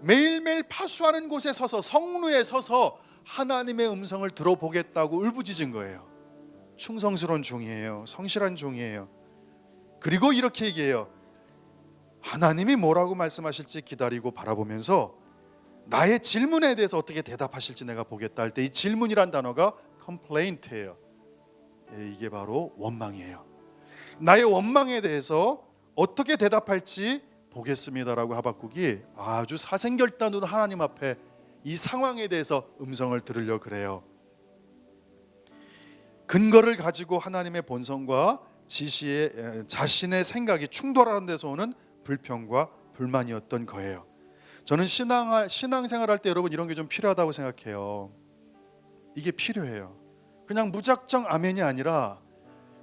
매일매일 파수하는 곳에 서서, 성루에 서서 하나님의 음성을 들어보겠다고 울부짖은 거예요. 충성스러운 종이에요. 성실한 종이에요. 그리고 이렇게 얘기해요. 하나님이 뭐라고 말씀하실지 기다리고 바라보면서 나의 질문에 대해서 어떻게 대답하실지 내가 보겠다 할 때, 이 질문이란 단어가 complaint예요. 이게 바로 원망이에요. 나의 원망에 대해서 어떻게 대답할지 보겠습니다라고 하박국이 아주 사생결단으로 하나님 앞에 이 상황에 대해서 음성을 들으려 그래요. 근거를 가지고 하나님의 본성과 지시에 자신의 생각이 충돌하는 데서 오는 불평과 불만이었던 거예요. 저는 신앙생활할 때 여러분 이런 게 좀 필요하다고 생각해요. 이게 필요해요. 그냥 무작정 아멘이 아니라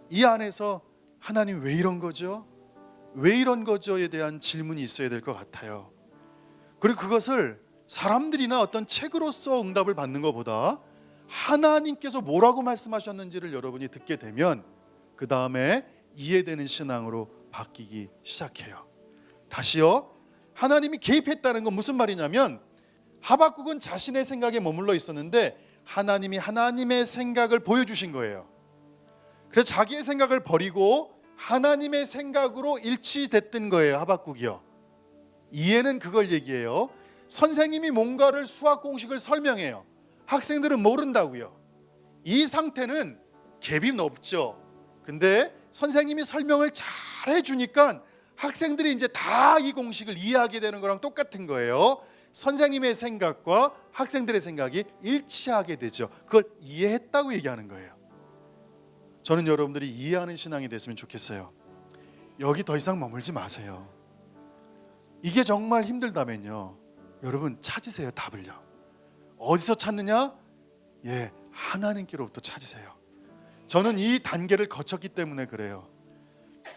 이 안에서 하나님 왜 이런 거죠? 왜 이런 거죠에 대한 질문이 있어야 될 것 같아요. 그리고 그것을 사람들이나 어떤 책으로서 응답을 받는 것보다 하나님께서 뭐라고 말씀하셨는지를 여러분이 듣게 되면 그 다음에 이해되는 신앙으로 바뀌기 시작해요. 다시요, 하나님이 개입했다는 건 무슨 말이냐면 하박국은 자신의 생각에 머물러 있었는데 하나님이 하나님의 생각을 보여주신 거예요. 그래서 자기의 생각을 버리고 하나님의 생각으로 일치됐던 거예요. 하박국이요. 이해는 그걸 얘기해요. 선생님이 뭔가를 수학 공식을 설명해요. 학생들은 모른다고요. 이 상태는 갭이 높죠. 근데 선생님이 설명을 잘 해주니까 학생들이 이제 다 이 공식을 이해하게 되는 거랑 똑같은 거예요. 선생님의 생각과 학생들의 생각이 일치하게 되죠. 그걸 이해했다고 얘기하는 거예요. 저는 여러분들이 이해하는 신앙이 됐으면 좋겠어요. 여기 더 이상 머물지 마세요. 이게 정말 힘들다면요, 여러분 찾으세요. 답을요. 어디서 찾느냐? 하나님께로부터 찾으세요. 저는 이 단계를 거쳤기 때문에 그래요.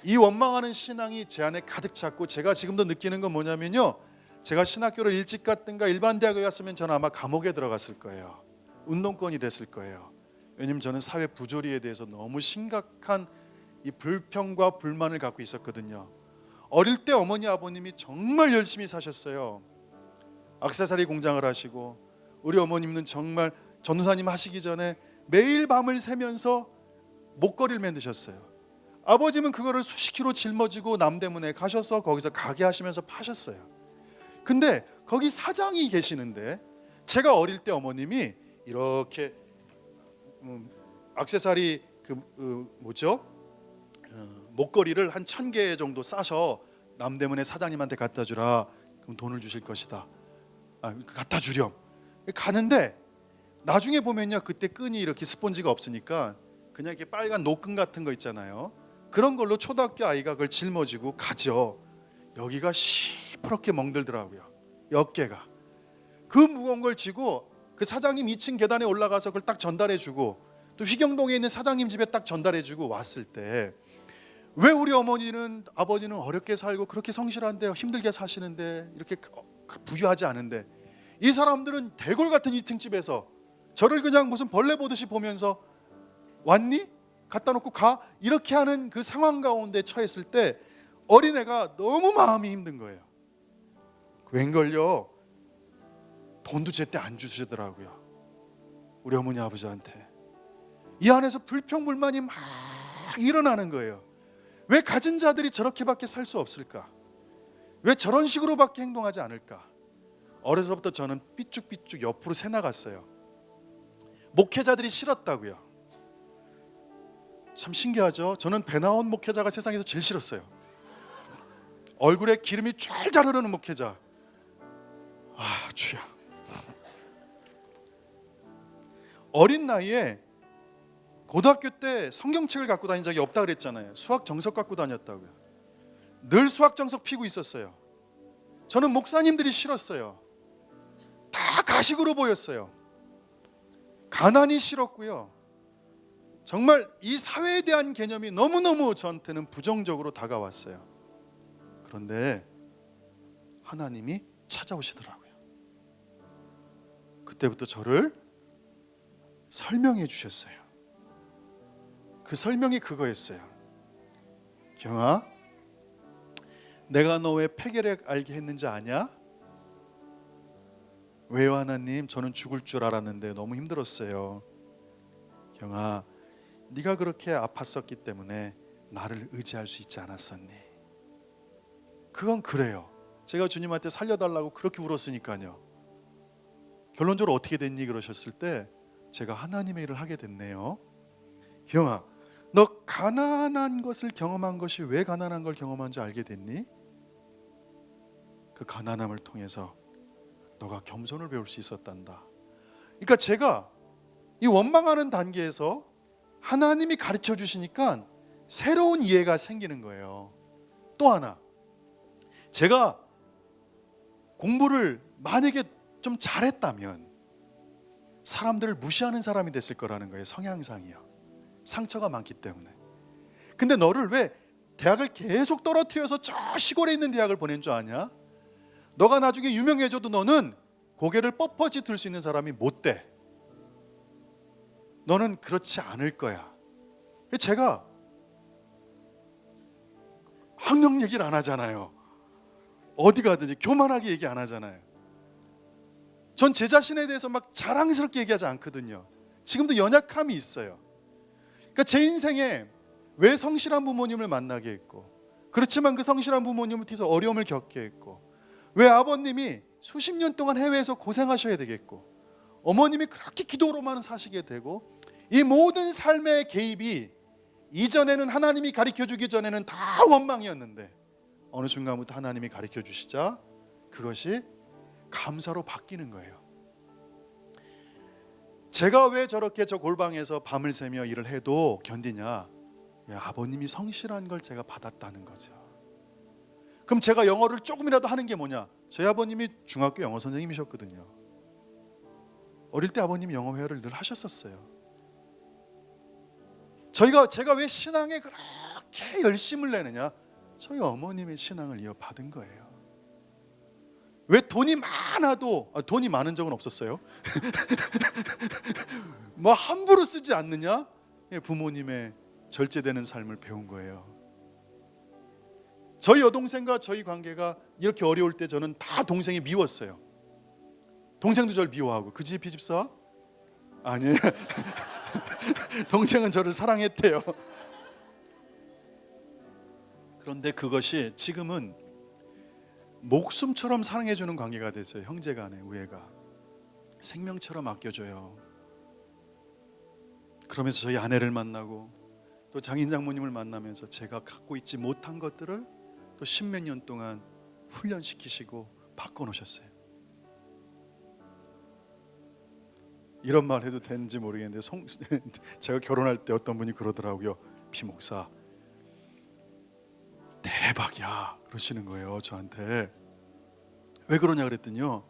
이 원망하는 신앙이 제 안에 가득 찼고, 제가 지금도 느끼는 건 뭐냐면요, 제가 신학교를 일찍 갔든가 일반 대학을 갔으면 저는 아마 감옥에 들어갔을 거예요. 운동권이 됐을 거예요. 왜냐하면 저는 사회 부조리에 대해서 너무 심각한 이 불평과 불만을 갖고 있었거든요. 어릴 때 어머니 아버님이 정말 열심히 사셨어요. 액세서리 공장을 하시고, 우리 어머님은 정말 전도사님 하시기 전에 매일 밤을 새면서 목걸이를 만드셨어요. 아버님은 그거를 수십 킬로 짊어지고 남대문에 가셔서 거기서 가게 하시면서 파셨어요. 근데 거기 사장이 계시는데, 제가 어릴 때 어머님이 이렇게 액세서리 목걸이를 한 1000개 정도 싸서 남대문에 사장님한테 갖다 주라. 그럼 돈을 주실 것이다. 갖다 주렴. 가는데 나중에 보면요, 그때 끈이 이렇게 스폰지가 없으니까 그냥 이렇게 빨간 노끈 같은 거 있잖아요. 그런 걸로 초등학교 아이가 그걸 짊어지고 가죠. 여기가 시퍼렇게 멍들더라고요. 어깨가. 그 무거운 걸 지고 그 사장님 2층 계단에 올라가서 그걸 딱 전달해주고, 또 휘경동에 있는 사장님 집에 딱 전달해주고 왔을 때, 왜 우리 어머니는 아버지는 어렵게 살고 그렇게 성실한데 힘들게 사시는데, 이렇게 부유하지 않은데, 이 사람들은 대골 같은 2층 집에서 저를 그냥 무슨 벌레 보듯이 보면서 왔니? 갖다 놓고 가? 이렇게 하는 그 상황 가운데 처했을 때 어린애가 너무 마음이 힘든 거예요. 웬걸요, 돈도 제때 안 주시더라고요. 우리 어머니 아버지한테. 이 안에서 불평불만이 막 일어나는 거예요. 왜 가진 자들이 저렇게밖에 살 수 없을까? 왜 저런 식으로밖에 행동하지 않을까? 어려서부터 저는 삐쭉삐쭉 옆으로 새 나갔어요. 목회자들이 싫었다고요. 참 신기하죠. 저는 배 나온 목회자가 세상에서 제일 싫었어요. 얼굴에 기름이 쫙 흐르는 목회자. 주야. 어린 나이에 고등학교 때 성경책을 갖고 다닌 적이 없다 그랬잖아요. 수학 정석 갖고 다녔다고요. 늘 수학 정석 피고 있었어요. 저는 목사님들이 싫었어요. 다 가식으로 보였어요. 가난이 싫었고요. 정말 이 사회에 대한 개념이 너무너무 저한테는 부정적으로 다가왔어요. 그런데 하나님이 찾아오시더라고요. 그때부터 저를 설명해 주셨어요. 그 설명이 그거였어요. 경아, 내가 너 왜 폐결핵 알게 했는지 아냐? 왜요 하나님? 저는 죽을 줄 알았는데 너무 힘들었어요. 경아, 네가 그렇게 아팠었기 때문에 나를 의지할 수 있지 않았었니? 그건 그래요. 제가 주님한테 살려달라고 그렇게 울었으니까요. 결론적으로 어떻게 됐니? 그러셨을 때 제가 하나님의 일을 하게 됐네요. 경아, 너 가난한 것을 경험한 것이 왜 가난한 걸 경험한 줄 알게 됐니? 그 가난함을 통해서 너가 겸손을 배울 수 있었단다. 그러니까 제가 이 원망하는 단계에서 하나님이 가르쳐 주시니까 새로운 이해가 생기는 거예요. 또 하나, 제가 공부를 만약에 좀 잘했다면 사람들을 무시하는 사람이 됐을 거라는 거예요. 성향상이요. 상처가 많기 때문에. 근데 너를 왜 대학을 계속 떨어뜨려서 저 시골에 있는 대학을 보낸 줄 아냐? 너가 나중에 유명해져도 너는 고개를 뻣뻣이 들 수 있는 사람이 못 돼. 너는 그렇지 않을 거야. 제가 학력 얘기를 안 하잖아요. 어디 가든지 교만하게 얘기 안 하잖아요. 전 제 자신에 대해서 막 자랑스럽게 얘기하지 않거든요. 지금도 연약함이 있어요. 그러니까 제 인생에 왜 성실한 부모님을 만나게 했고, 그렇지만 그 성실한 부모님을 통해서 어려움을 겪게 했고, 왜 아버님이 수십 년 동안 해외에서 고생하셔야 되겠고, 어머님이 그렇게 기도로만 사시게 되고, 이 모든 삶의 개입이 이전에는 하나님이 가르쳐주기 전에는 다 원망이었는데 어느 순간부터 하나님이 가르쳐 주시자 그것이 감사로 바뀌는 거예요. 제가 왜 저렇게 저 골방에서 밤을 새며 일을 해도 견디냐? 아버님이 성실한 걸 제가 받았다는 거죠. 그럼 제가 영어를 조금이라도 하는 게 뭐냐? 저희 아버님이 중학교 영어 선생님이셨거든요. 어릴 때 아버님이 영어 회화를 늘 하셨었어요. 제가 왜 신앙에 그렇게 열심을 내느냐? 저희 어머님의 신앙을 이어받은 거예요. 왜 돈이 많아도 돈이 많은 적은 없었어요. 뭐 함부로 쓰지 않느냐? 부모님의 절제되는 삶을 배운 거예요. 저희 여동생과 저희 관계가 이렇게 어려울 때 저는 다 동생이 미웠어요. 동생도 저를 미워하고 그 집 이 집사? 아니에요. 동생은 저를 사랑했대요. 그런데 그것이 지금은 목숨처럼 사랑해주는 관계가 됐어요. 형제간의 우애가 생명처럼 아껴줘요. 그러면서 저희 아내를 만나고 또 장인 장모님을 만나면서 제가 갖고 있지 못한 것들을 또 십몇 년 동안 훈련시키시고 바꿔놓으셨어요. 이런 말 해도 되는지 모르겠는데 제가 결혼할 때 어떤 분이 그러더라고요. 피 목사 대박이야 그러시는 거예요. 저한테. 왜 그러냐 그랬더니요,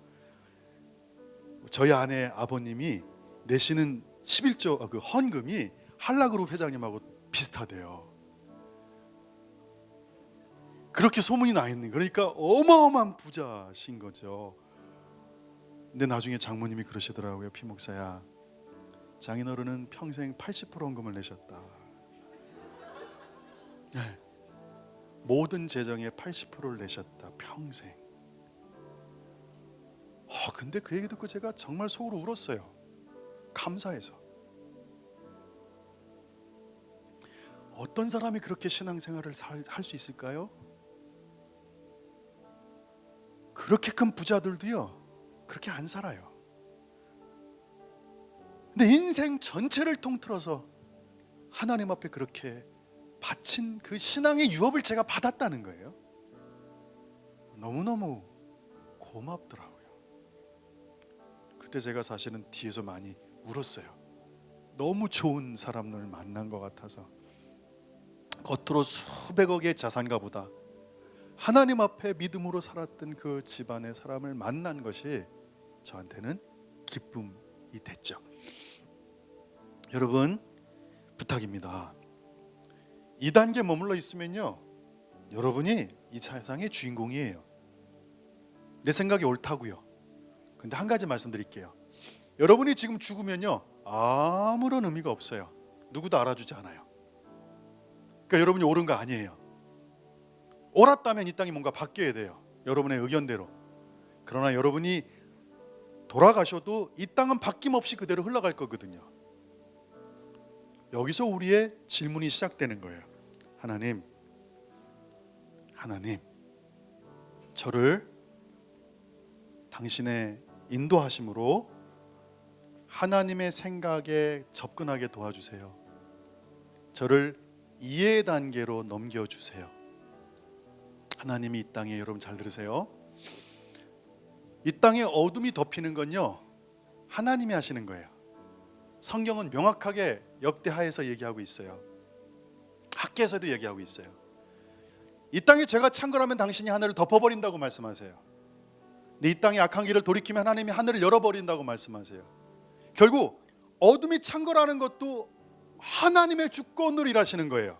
저희 아내 아버님이 내시는 11조 그 헌금이 한라그룹 회장님하고 비슷하대요. 그렇게 소문이 나 있는, 그러니까 어마어마한 부자신 거죠. 근데 나중에 장모님이 그러시더라고요. 피 목사야, 장인어른은 평생 80% 헌금을 내셨다. 네. 모든 재정의 80%를 내셨다 평생. 근데 그 얘기 듣고 제가 정말 속으로 울었어요. 감사해서. 어떤 사람이 그렇게 신앙생활을 할 수 있을까요? 그렇게 큰 부자들도요 그렇게 안 살아요. 근데 인생 전체를 통틀어서 하나님 앞에 그렇게 바친 그 신앙의 유업을 제가 받았다는 거예요. 너무너무 고맙더라고요. 그때 제가 사실은 뒤에서 많이 울었어요. 너무 좋은 사람을 만난 것 같아서. 겉으로 수백억의 자산가 보다 하나님 앞에 믿음으로 살았던 그 집안의 사람을 만난 것이 저한테는 기쁨이 됐죠. 여러분, 부탁입니다. 2단계 머물러 있으면요 여러분이 이 세상의 주인공이에요. 내 생각이 옳다고요. 근데 한 가지 말씀드릴게요. 여러분이 지금 죽으면요 아무런 의미가 없어요. 누구도 알아주지 않아요. 그러니까 여러분이 옳은 거 아니에요. 옳았다면 이 땅이 뭔가 바뀌어야 돼요. 여러분의 의견대로. 그러나 여러분이 돌아가셔도 이 땅은 바뀜없이 그대로 흘러갈 거거든요. 여기서 우리의 질문이 시작되는 거예요. 하나님, 저를 당신의 인도하심으로 하나님의 생각에 접근하게 도와주세요. 저를 이해 단계로 넘겨주세요. 하나님이 이 땅에, 여러분 잘 들으세요, 이 땅에 어둠이 덮이는 건요 하나님이 하시는 거예요. 성경은 명확하게 역대하에서 얘기하고 있어요. 학계에서도 얘기하고 있어요. 이 땅에 죄가 찬 거라면 당신이 하늘을 덮어버린다고 말씀하세요. 근데 이 땅에 악한 길을 돌이키면 하나님이 하늘을 열어버린다고 말씀하세요. 결국 어둠이 찬 거라는 것도 하나님의 주권으로 일하시는 거예요.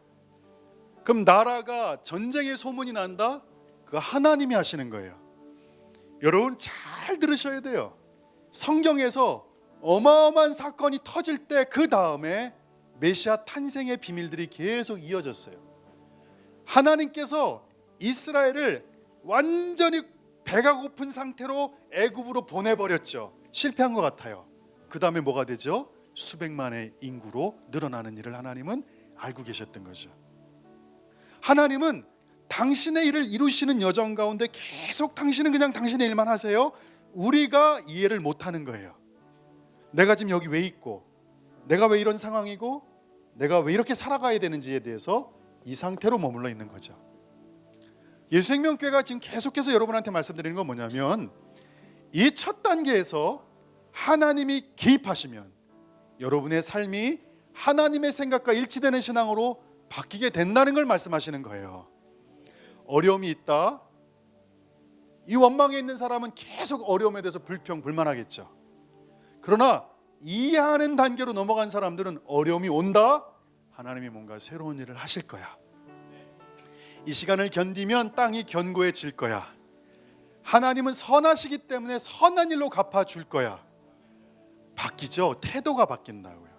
그럼 나라가 전쟁의 소문이 난다? 그거 하나님이 하시는 거예요. 여러분 잘 들으셔야 돼요. 성경에서 어마어마한 사건이 터질 때 그 다음에 메시아 탄생의 비밀들이 계속 이어졌어요. 하나님께서 이스라엘을 완전히 배가 고픈 상태로 애굽으로 보내버렸죠. 실패한 것 같아요. 그 다음에 뭐가 되죠? 수백만의 인구로 늘어나는 일을 하나님은 알고 계셨던 거죠. 하나님은 당신의 일을 이루시는 여정 가운데 계속 당신은 그냥 당신의 일만 하세요. 우리가 이해를 못하는 거예요. 내가 지금 여기 왜 있고, 내가 왜 이런 상황이고, 내가 왜 이렇게 살아가야 되는지에 대해서 이 상태로 머물러 있는 거죠. 예수생명교회가 지금 계속해서 여러분한테 말씀드리는 건 뭐냐면, 이 첫 단계에서 하나님이 개입하시면 여러분의 삶이 하나님의 생각과 일치되는 신앙으로 바뀌게 된다는 걸 말씀하시는 거예요. 어려움이 있다. 이 원망에 있는 사람은 계속 어려움에 대해서 불평, 불만하겠죠. 그러나 이해하는 단계로 넘어간 사람들은 어려움이 온다. 하나님이 뭔가 새로운 일을 하실 거야. 이 시간을 견디면 땅이 견고해질 거야. 하나님은 선하시기 때문에 선한 일로 갚아줄 거야. 바뀌죠. 태도가 바뀐다고요.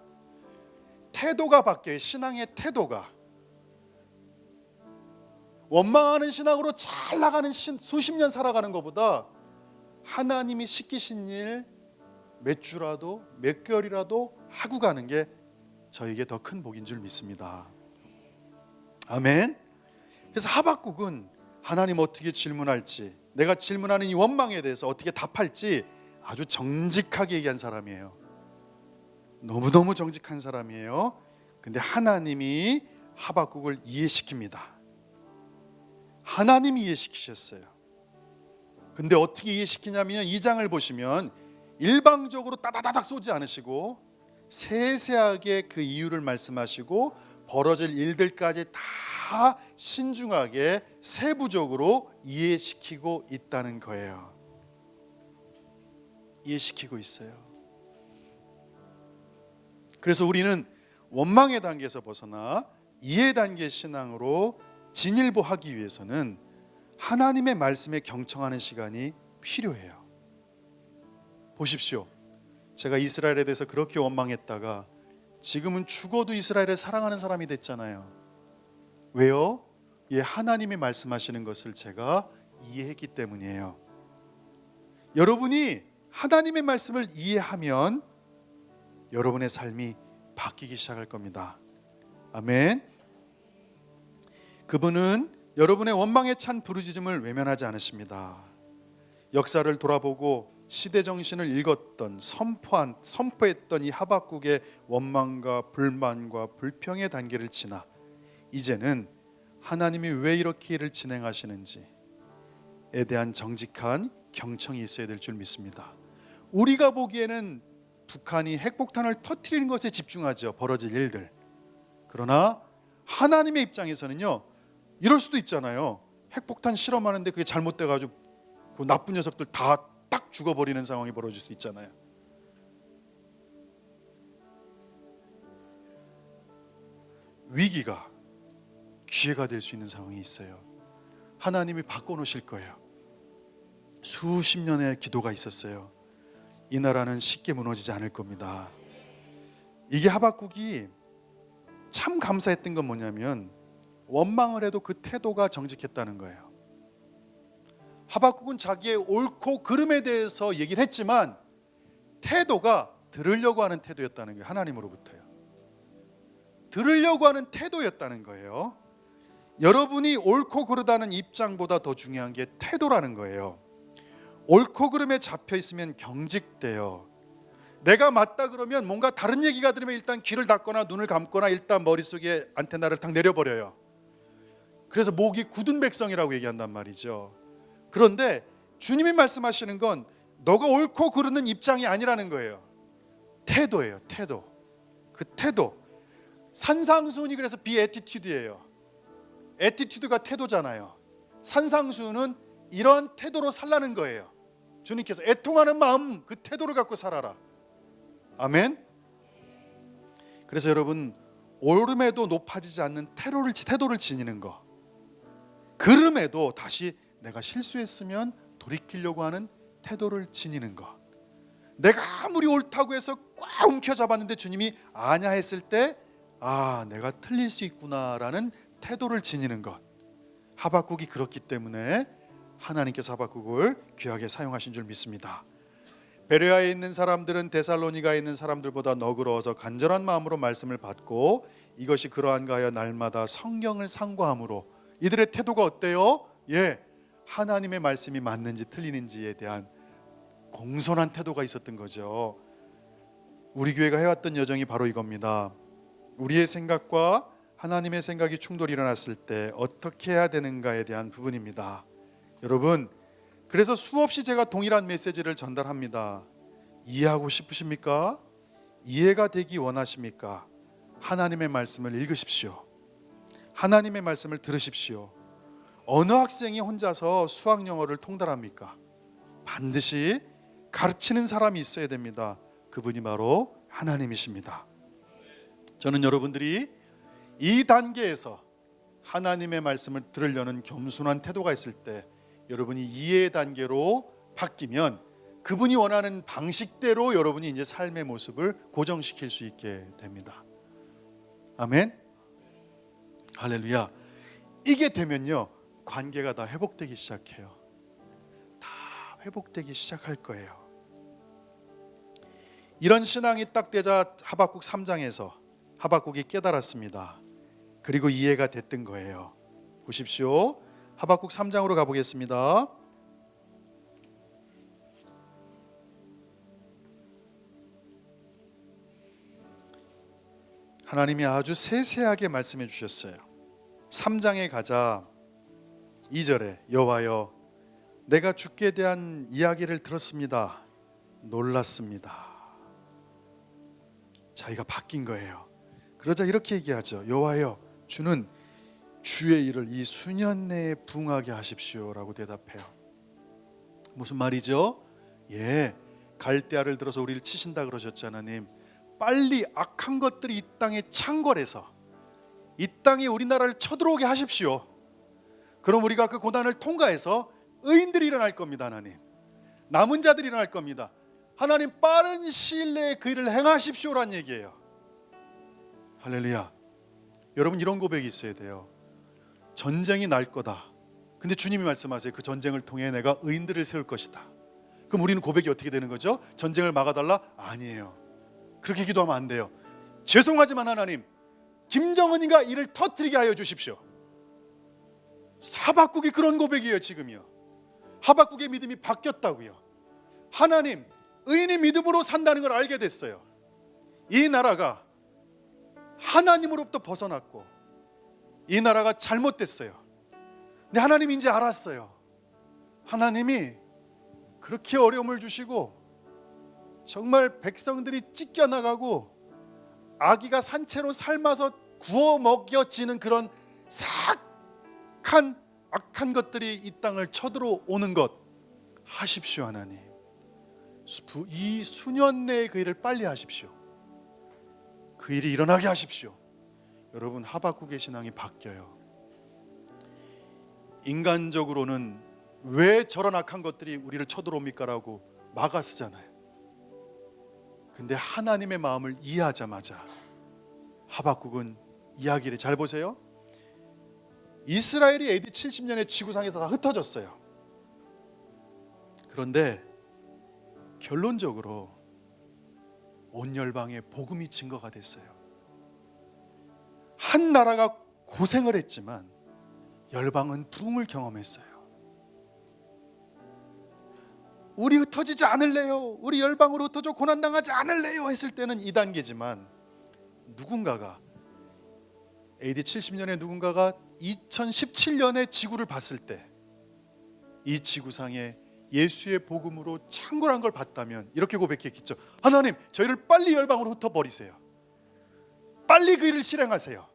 태도가 바뀌어요. 신앙의 태도가. 원망하는 신앙으로 잘 나가는 수십 년 살아가는 것보다 하나님이 시키신 일 몇 주라도 몇 개월이라도 하고 가는 게 저에게 더 큰 복인 줄 믿습니다. 아멘. 그래서 하박국은 하나님 어떻게 질문할지, 내가 질문하는 이 원망에 대해서 어떻게 답할지 아주 정직하게 얘기한 사람이에요. 너무너무 정직한 사람이에요. 근데 하나님이 하박국을 이해시킵니다. 하나님이 이해시키셨어요. 근데 어떻게 이해시키냐면 2장을 보시면 일방적으로 따다다닥 쏘지 않으시고 세세하게 그 이유를 말씀하시고 벌어질 일들까지 다 신중하게 세부적으로 이해시키고 있다는 거예요. 이해시키고 있어요. 그래서 우리는 원망의 단계에서 벗어나 이해 단계 신앙으로 진일보하기 위해서는 하나님의 말씀에 경청하는 시간이 필요해요. 보십시오. 제가 이스라엘에 대해서 그렇게 원망했다가 지금은 죽어도 이스라엘을 사랑하는 사람이 됐잖아요. 왜요? 예, 하나님이 말씀하시는 것을 제가 이해했기 때문이에요. 여러분이 하나님의 말씀을 이해하면 여러분의 삶이 바뀌기 시작할 겁니다. 아멘. 그분은 여러분의 원망에 찬 부르짖음을 외면하지 않으십니다. 역사를 돌아보고 시대 정신을 읽었던 선포했던 이 하박국의 원망과 불만과 불평의 단계를 지나 이제는 하나님이 왜 이렇게 일을 진행하시는지에 대한 정직한 경청이 있어야 될 줄 믿습니다. 우리가 보기에는 북한이 핵폭탄을 터뜨리는 것에 집중하죠. 벌어질 일들. 그러나 하나님의 입장에서는요, 이럴 수도 있잖아요. 핵폭탄 실험하는데 그게 잘못돼가지고 그 나쁜 녀석들 다 딱 죽어버리는 상황이 벌어질 수도 있잖아요. 위기가 기회가 될 수 있는 상황이 있어요. 하나님이 바꿔놓으실 거예요. 수십 년의 기도가 있었어요. 이 나라는 쉽게 무너지지 않을 겁니다. 이게 하박국이 참 감사했던 건 뭐냐면 원망을 해도 그 태도가 정직했다는 거예요. 하박국은 자기의 옳고 그름에 대해서 얘기를 했지만 태도가 들으려고 하는 태도였다는 거예요. 하나님으로부터요. 들으려고 하는 태도였다는 거예요. 여러분이 옳고 그르다는 입장보다 더 중요한 게 태도라는 거예요. 옳고 그름에 잡혀 있으면 경직돼요. 내가 맞다 그러면 뭔가 다른 얘기가 들으면 일단 귀를 닫거나 눈을 감거나 일단 머릿속에 안테나를 탁 내려버려요. 그래서 목이 굳은 백성이라고 얘기한단 말이죠. 그런데 주님이 말씀하시는 건 너가 옳고 그르는 입장이 아니라는 거예요. 태도예요. 태도. 그 태도. 산상수훈이 그래서 비애티튜드예요. 애티튜드가 태도잖아요. 산상수훈은 이런 태도로 살라는 거예요. 주님께서 애통하는 마음, 그 태도를 갖고 살아라. 아멘. 그래서 여러분, 오름에도 높아지지 않는 태도를 지니는 거, 그름에도 다시 내가 실수했으면 돌이키려고 하는 태도를 지니는 것. 내가 아무리 옳다고 해서 꽉 움켜잡았는데 주님이 아냐 했을 때 내가 틀릴 수 있구나라는 태도를 지니는 것. 하박국이 그렇기 때문에 하나님께서 하박국을 귀하게 사용하신 줄 믿습니다. 베레아에 있는 사람들은 데살로니가에 있는 사람들보다 너그러워서 간절한 마음으로 말씀을 받고 이것이 그러한가 하여 날마다 성경을 상고함으로 이들의 태도가 어때요? 하나님의 말씀이 맞는지 틀리는지에 대한 공손한 태도가 있었던 거죠. 우리 교회가 해왔던 여정이 바로 이겁니다. 우리의 생각과 하나님의 생각이 충돌이 일어났을 때 어떻게 해야 되는가에 대한 부분입니다. 여러분, 그래서 수없이 제가 동일한 메시지를 전달합니다. 이해하고 싶으십니까? 이해가 되기 원하십니까? 하나님의 말씀을 읽으십시오. 하나님의 말씀을 들으십시오. 어느 학생이 혼자서 수학 영어를 통달합니까? 반드시 가르치는 사람이 있어야 됩니다. 그분이 바로 하나님이십니다. 저는 여러분들이 이 단계에서 하나님의 말씀을 들으려는 겸손한 태도가 있을 때 여러분이 이해 단계로 바뀌면 그분이 원하는 방식대로 여러분이 이제 삶의 모습을 고정시킬 수 있게 됩니다. 아멘. 할렐루야. 이게 되면요, 관계가 다 회복되기 시작해요. 다 회복되기 시작할 거예요. 이런 신앙이 딱 되자 하박국 3장에서 하박국이 깨달았습니다. 그리고 이해가 됐던 거예요. 보십시오. 하박국 3장으로 가보겠습니다. 하나님이 아주 세세하게 말씀해 주셨어요. 3장에 가자 2절에 여호와여 내가 주께 대한 이야기를 들었습니다. 놀랐습니다. 자기가 바뀐 거예요. 그러자 이렇게 얘기하죠. 여호와여 주는 주의 일을 이 수년 내에 부응하게 하십시오라고 대답해요. 무슨 말이죠? 갈대아를 들어서 우리를 치신다 그러셨잖아요. 하나님 빨리 악한 것들이 이 땅에 창궐해서 이 땅에 우리나라를 쳐들어오게 하십시오. 그럼 우리가 그 고난을 통과해서 의인들이 일어날 겁니다. 하나님 남은 자들이 일어날 겁니다. 하나님 빠른 시일 내에 그 일을 행하십시오란 얘기예요. 할렐루야. 여러분 이런 고백이 있어야 돼요. 전쟁이 날 거다. 근데 주님이 말씀하세요. 그 전쟁을 통해 내가 의인들을 세울 것이다. 그럼 우리는 고백이 어떻게 되는 거죠? 전쟁을 막아달라? 아니에요. 그렇게 기도하면 안 돼요. 죄송하지만 하나님 김정은이가 이를 터뜨리게 하여 주십시오. 하박국이 그런 고백이에요. 지금이요. 하박국의 믿음이 바뀌었다고요. 하나님 의인이 믿음으로 산다는 걸 알게 됐어요. 이 나라가 하나님으로부터 벗어났고 이 나라가 잘못됐어요. 근데 하나님이 이제 알았어요. 하나님이 그렇게 어려움을 주시고 정말 백성들이 찢겨나가고 아기가 산채로 삶아서 구워 먹여지는 그런 사악한 악한 것들이 이 땅을 쳐들어오는 것 하십시오. 하나님 이 수년 내에 그 일을 빨리 하십시오. 그 일이 일어나게 하십시오. 여러분 하박국의 신앙이 바뀌어요. 인간적으로는 왜 저런 악한 것들이 우리를 쳐들어옵니까? 라고 막아 쓰잖아요. 근데 하나님의 마음을 이해하자마자 하박국은 이야기를 잘 보세요. 이스라엘이 AD 70년에 지구상에서 다 흩어졌어요. 그런데 결론적으로 온 열방에 복음이 증거가 됐어요. 한 나라가 고생을 했지만 열방은 부흥을 경험했어요. 우리 흩어지지 않을래요. 우리 열방으로 흩어져 고난당하지 않을래요 했을 때는 2단계지만 누군가가 AD 70년에 누군가가 2017년에 지구를 봤을 때 이 지구상에 예수의 복음으로 창궐한 걸 봤다면 이렇게 고백했겠죠. 하나님 저희를 빨리 열방으로 흩어버리세요. 빨리 그 일을 실행하세요.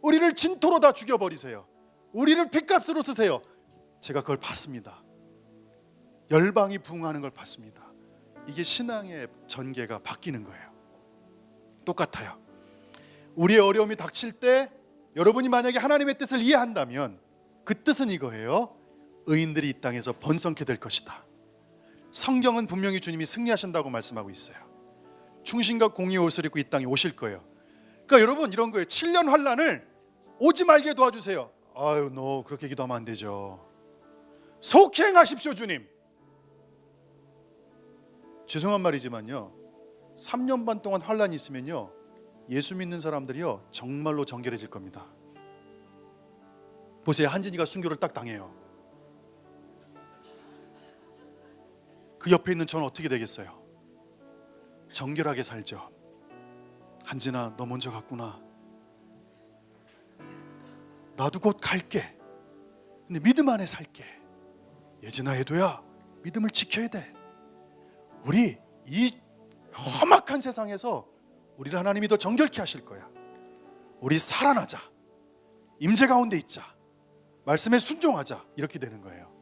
우리를 진토로 다 죽여버리세요. 우리를 핏값으로 쓰세요. 제가 그걸 봤습니다. 열방이 부흥하는 걸 봤습니다. 이게 신앙의 전개가 바뀌는 거예요. 똑같아요. 우리의 어려움이 닥칠 때 여러분이 만약에 하나님의 뜻을 이해한다면 그 뜻은 이거예요. 의인들이 이 땅에서 번성케 될 것이다. 성경은 분명히 주님이 승리하신다고 말씀하고 있어요. 충신과 공의의 옷을 입고 이 땅에 오실 거예요. 그러니까 여러분 이런 거예요. 7년 환난을 오지 말게 도와주세요. 아유 너 그렇게 기도하면 안 되죠. 속히 행하십시오 주님. 죄송한 말이지만요 3년 반 동안 환난이 있으면요 예수 믿는 사람들이요 정말로 정결해질 겁니다. 보세요. 한진이가 순교를 딱 당해요. 그 옆에 있는 저는 어떻게 되겠어요? 정결하게 살죠. 한진아 너 먼저 갔구나. 나도 곧 갈게. 근데 믿음 안에 살게. 예진아 애도야 믿음을 지켜야 돼. 우리 이 험악한 세상에서 우리를 하나님이 더 정결케 하실 거야. 우리 살아나자. 임재 가운데 있자. 말씀에 순종하자. 이렇게 되는 거예요.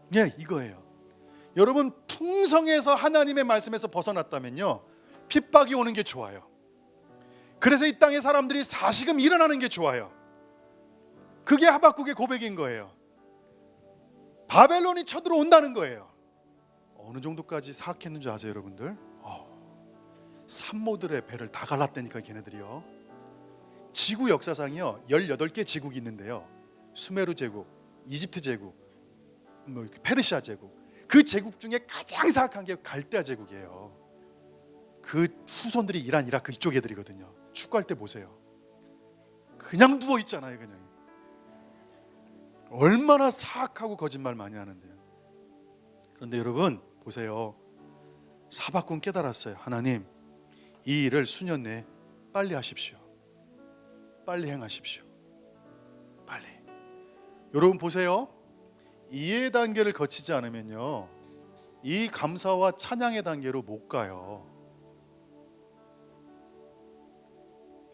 네, 이거예요. 여러분 풍성해서 하나님의 말씀에서 벗어났다면요 핍박이 오는 게 좋아요. 그래서 이 땅의 사람들이 다시금 일어나는 게 좋아요. 그게 하박국의 고백인 거예요. 바벨론이 쳐들어온다는 거예요. 어느 정도까지 사악했는 줄 아세요 여러분들? 산모들의 배를 다 갈랐다니까 걔네들이요. 지구 역사상이요 18개 제국이 있는데요, 수메르 제국, 이집트 제국, 페르시아 제국, 그 제국 중에 가장 사악한 게 갈대아 제국이에요. 그 후손들이 이란, 이라크 이쪽 애들이거든요. 축구할 때 보세요. 그냥 누워 있잖아요. 그냥 얼마나 사악하고 거짓말 많이 하는데요. 그런데 여러분 보세요. 하박국은 깨달았어요. 하나님, 이 일을 수년 내에 빨리 하십시오. 빨리 행하십시오. 빨리. 여러분 보세요. 이해 단계를 거치지 않으면요 이 감사와 찬양의 단계로 못 가요.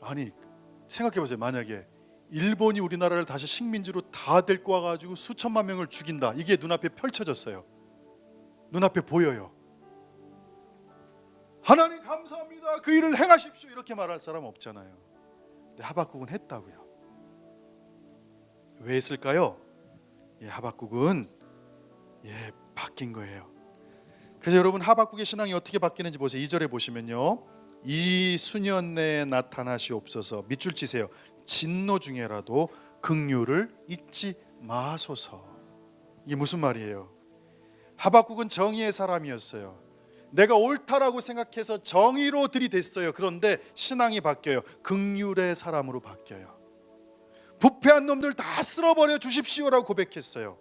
아니 생각해 보세요. 만약에 일본이 우리나라를 다시 식민지로 다 데리고 와가지고 수천만 명을 죽인다. 이게 눈앞에 펼쳐졌어요. 눈앞에 보여요. 하나님 감사합니다. 그 일을 행하십시오. 이렇게 말할 사람 없잖아요. 근데 하박국은 했다고요. 왜 했을까요? 하박국은 바뀐 거예요. 그래서 여러분 하박국의 신앙이 어떻게 바뀌는지 보세요. 2절에 보시면요, 이 수년 내에 나타나시옵소서. 밑줄 치세요. 진노 중에라도 긍휼을 잊지 마소서. 이게 무슨 말이에요? 하박국은 정의의 사람이었어요. 내가 옳다라고 생각해서 정의로 들이댔어요. 그런데 신앙이 바뀌어요. 긍휼의 사람으로 바뀌어요. 부패한 놈들 다 쓸어버려 주십시오라고 고백했어요.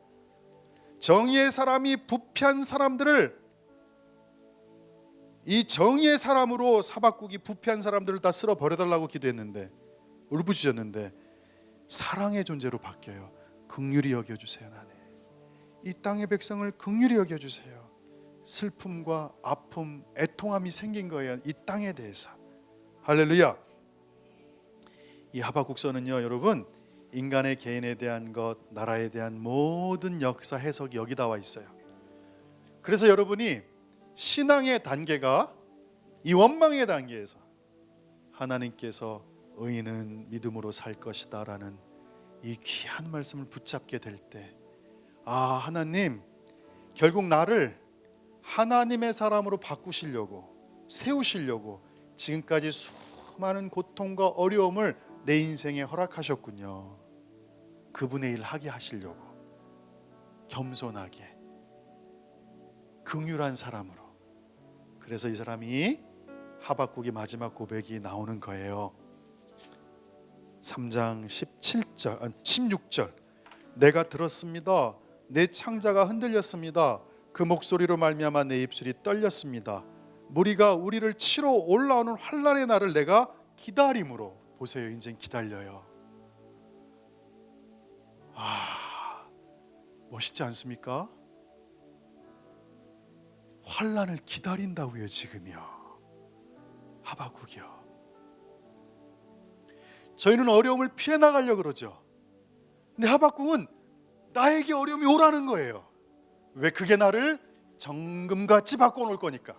정의의 사람이 부패한 사람들을, 이 정의의 사람으로 하박국이 부패한 사람들을 다 쓸어버려달라고 기도했는데, 울부짖었는데 사랑의 존재로 바뀌어요. 긍휼히 여겨주세요. 하나님, 이 땅의 백성을 긍휼히 여겨주세요. 슬픔과 아픔, 애통함이 생긴 거예요. 이 땅에 대해서. 할렐루야. 이 하박국서는요 여러분, 인간의 개인에 대한 것, 나라에 대한 모든 역사 해석이 여기 나와 있어요. 그래서 여러분이 신앙의 단계가 이 원망의 단계에서 하나님께서 의인은 믿음으로 살 것이다 라는 이 귀한 말씀을 붙잡게 될 때, 하나님 결국 나를 하나님의 사람으로 바꾸시려고, 세우시려고 지금까지 수많은 고통과 어려움을 내 인생에 허락하셨군요. 그분의 일 하게 하시려고 겸손하게 긍휼한 사람으로. 그래서 이 사람이 하박국의 마지막 고백이 나오는 거예요. 3장 16절 내가 들었습니다. 내 창자가 흔들렸습니다. 그 목소리로 말미암아 내 입술이 떨렸습니다. 무리가 우리를 치러 올라오는 환난의 날을 내가 기다림으로. 보세요, 인생 기다려요. 멋있지 않습니까? 환난을 기다린다고요. 지금이요. 하박국이요. 저희는 어려움을 피해 나가려고 그러죠. 근데 하박국은 나에게 어려움이 오라는 거예요. 왜? 그게 나를 정금같이 바꿔놓을 거니까.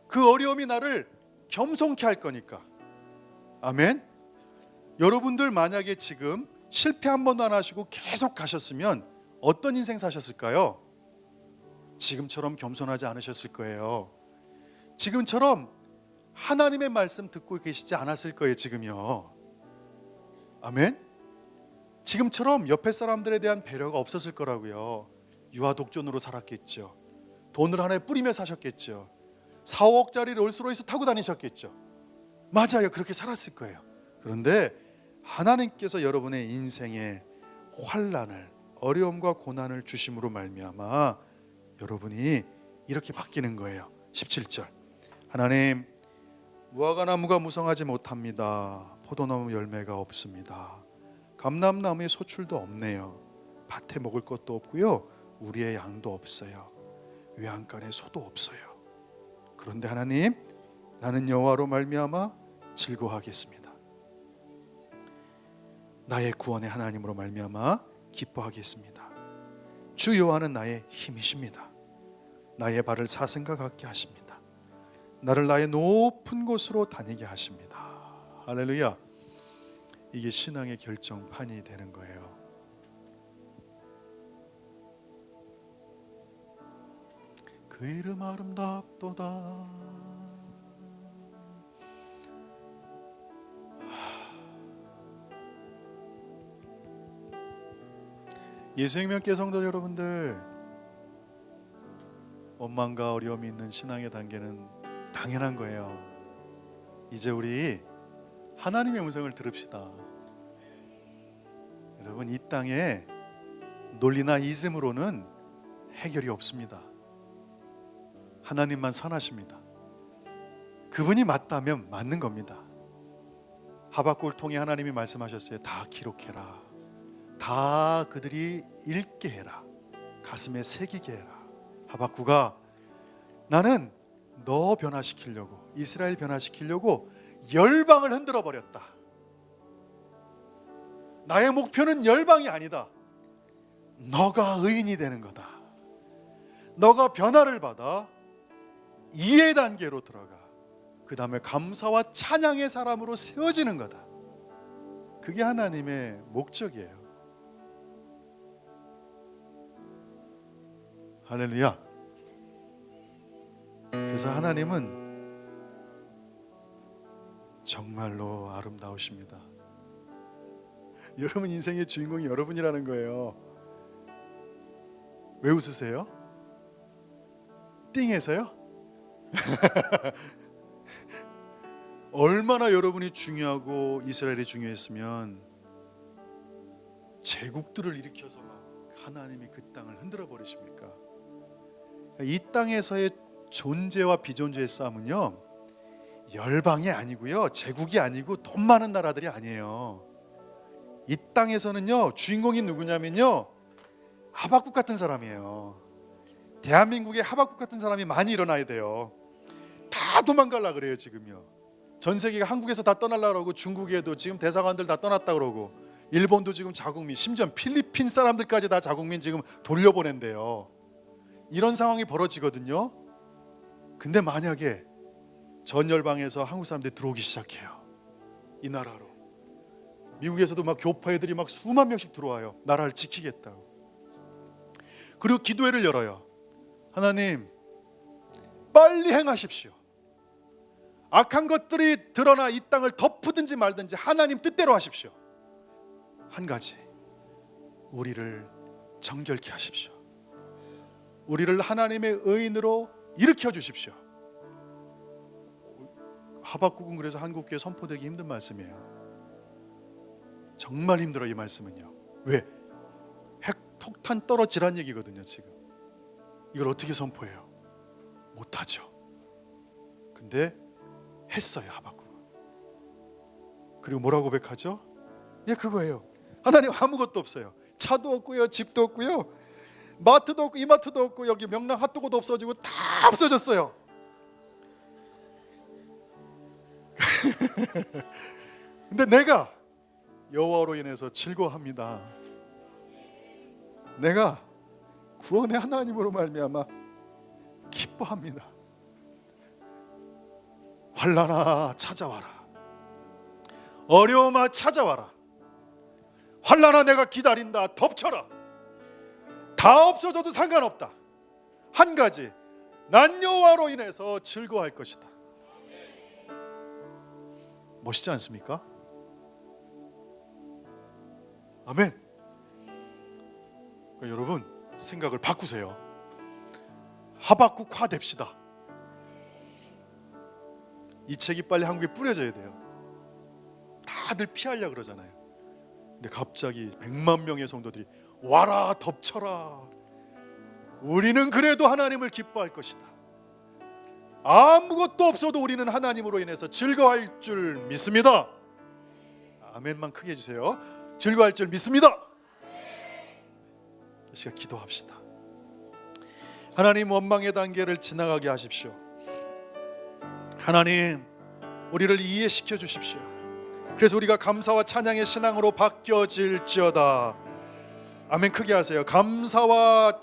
그 어려움이 나를 겸손케 할 거니까. 아멘. 여러분들 만약에 지금 실패 한 번도 안 하시고 계속 가셨으면 어떤 인생 사셨을까요? 지금처럼 겸손하지 않으셨을 거예요. 지금처럼 하나님의 말씀 듣고 계시지 않았을 거예요. 지금요. 아멘. 지금처럼 옆에 사람들에 대한 배려가 없었을 거라고요. 유아 독존으로 살았겠죠. 돈을 하나에 뿌리며 사셨겠죠. 4, 5억짜리 롤스로이스 타고 다니셨겠죠. 맞아요. 그렇게 살았을 거예요. 그런데 하나님께서 여러분의 인생에 환난을, 어려움과 고난을 주심으로 말미암아 여러분이 이렇게 바뀌는 거예요. 17절 하나님, 무화과나무가 무성하지 못합니다. 포도나무 열매가 없습니다. 감람나무에 소출도 없네요. 밭에 먹을 것도 없고요, 우리의 양도 없어요. 외양간에 소도 없어요. 그런데 하나님, 나는 여호와로 말미암아 즐거워하겠습니다. 나의 구원의 하나님으로 말미암아 기뻐하겠습니다. 주 여호와는 나의 힘이십니다. 나의 발을 사슴과 같게 하십니다. 나를 나의 높은 곳으로 다니게 하십니다. 할렐루야. 이게 신앙의 결정판이 되는 거예요. 그 이름 아름답도다. 예수생명교회 성도 여러분들, 원망과 어려움이 있는 신앙의 단계는 당연한 거예요. 이제 우리 하나님의 음성을 들읍시다. 여러분, 이 땅에 논리나 이즘으로는 해결이 없습니다. 하나님만 선하십니다. 그분이 맞다면 맞는 겁니다. 하박국을 통해 하나님이 말씀하셨어요. 다 기록해라. 다 그들이 읽게 해라. 가슴에 새기게 해라. 하박국아, 나는 너 변화시키려고, 이스라엘 변화시키려고 열방을 흔들어 버렸다. 나의 목표는 열방이 아니다. 너가 의인이 되는 거다. 너가 변화를 받아 이해 단계로 들어가. 그 다음에 감사와 찬양의 사람으로 세워지는 거다. 그게 하나님의 목적이에요. 할렐루야. 그래서 하나님은 정말로 아름다우십니다. 여러분 인생의 주인공이 여러분이라는 거예요. 왜 웃으세요? 띵해서요? 얼마나 여러분이 중요하고 이스라엘이 중요했으면 제국들을 일으켜서 막 하나님이 그 땅을 흔들어 버리십니까? 이 땅에서의 존재와 비존재의 싸움은요, 열방이 아니고요, 제국이 아니고 돈 많은 나라들이 아니에요. 이 땅에서는요, 주인공이 누구냐면요, 하박국 같은 사람이에요. 대한민국에 하박국 같은 사람이 많이 일어나야 돼요. 다 도망가려 그래요. 지금요, 전 세계가 한국에서 다 떠나려고 그러고, 중국에도 지금 대사관들 다 떠났다 그러고, 일본도 지금 자국민, 심지어 필리핀 사람들까지 다 자국민 지금 돌려보낸대요. 이런 상황이 벌어지거든요. 근데 만약에 전 열방에서 한국 사람들이 들어오기 시작해요. 이 나라로. 미국에서도 막 교파 애들이 막 수만 명씩 들어와요. 나라를 지키겠다고. 그리고 기도회를 열어요. 하나님, 빨리 행하십시오. 악한 것들이 드러나 이 땅을 덮으든지 말든지 하나님 뜻대로 하십시오. 한 가지, 우리를 정결케 하십시오. 우리를 하나님의 의인으로 일으켜 주십시오. 하박국은 그래서 한국교회 선포되기 힘든 말씀이에요. 정말 힘들어. 이 말씀은요. 왜? 핵폭탄 떨어지란 얘기거든요. 지금 이걸 어떻게 선포해요? 못하죠. 근데 했어요. 하박국은. 그리고 뭐라고 고백하죠? 예, 그거예요. 하나님, 아무것도 없어요. 차도 없고요, 집도 없고요, 마트도 없고, 이마트도 없고, 여기 명랑 핫도그도 없어지고 다 없어졌어요. 근데 내가 여호와로 인해서 즐거워합니다. 내가 구원의 하나님으로 말미암아 기뻐합니다. 환난아 찾아와라. 어려움아 찾아와라. 환난아 내가 기다린다. 덮쳐라. 다 없어져도 상관없다. 한 가지, 난 여호와로 인해서 즐거워할 것이다. 멋있지 않습니까? 아멘. 그러니까 여러분, 생각을 바꾸세요. 하박국화 됩시다. 이 책이 빨리 한국에 뿌려져야 돼요. 다들 피하려고 그러잖아요. 근데 갑자기 100만 명의 성도들이 와라, 덮쳐라. 우리는 그래도 하나님을 기뻐할 것이다. 아무것도 없어도 우리는 하나님으로 인해서 즐거워할 줄 믿습니다. 아멘만 크게 해주세요. 즐거워할 줄 믿습니다. 이 시간 기도합시다. 하나님, 원망의 단계를 지나가게 하십시오. 하나님, 우리를 이해시켜 주십시오. 그래서 우리가 감사와 찬양의 신앙으로 바뀌어질지어다. 아멘 크게 하세요. 감사와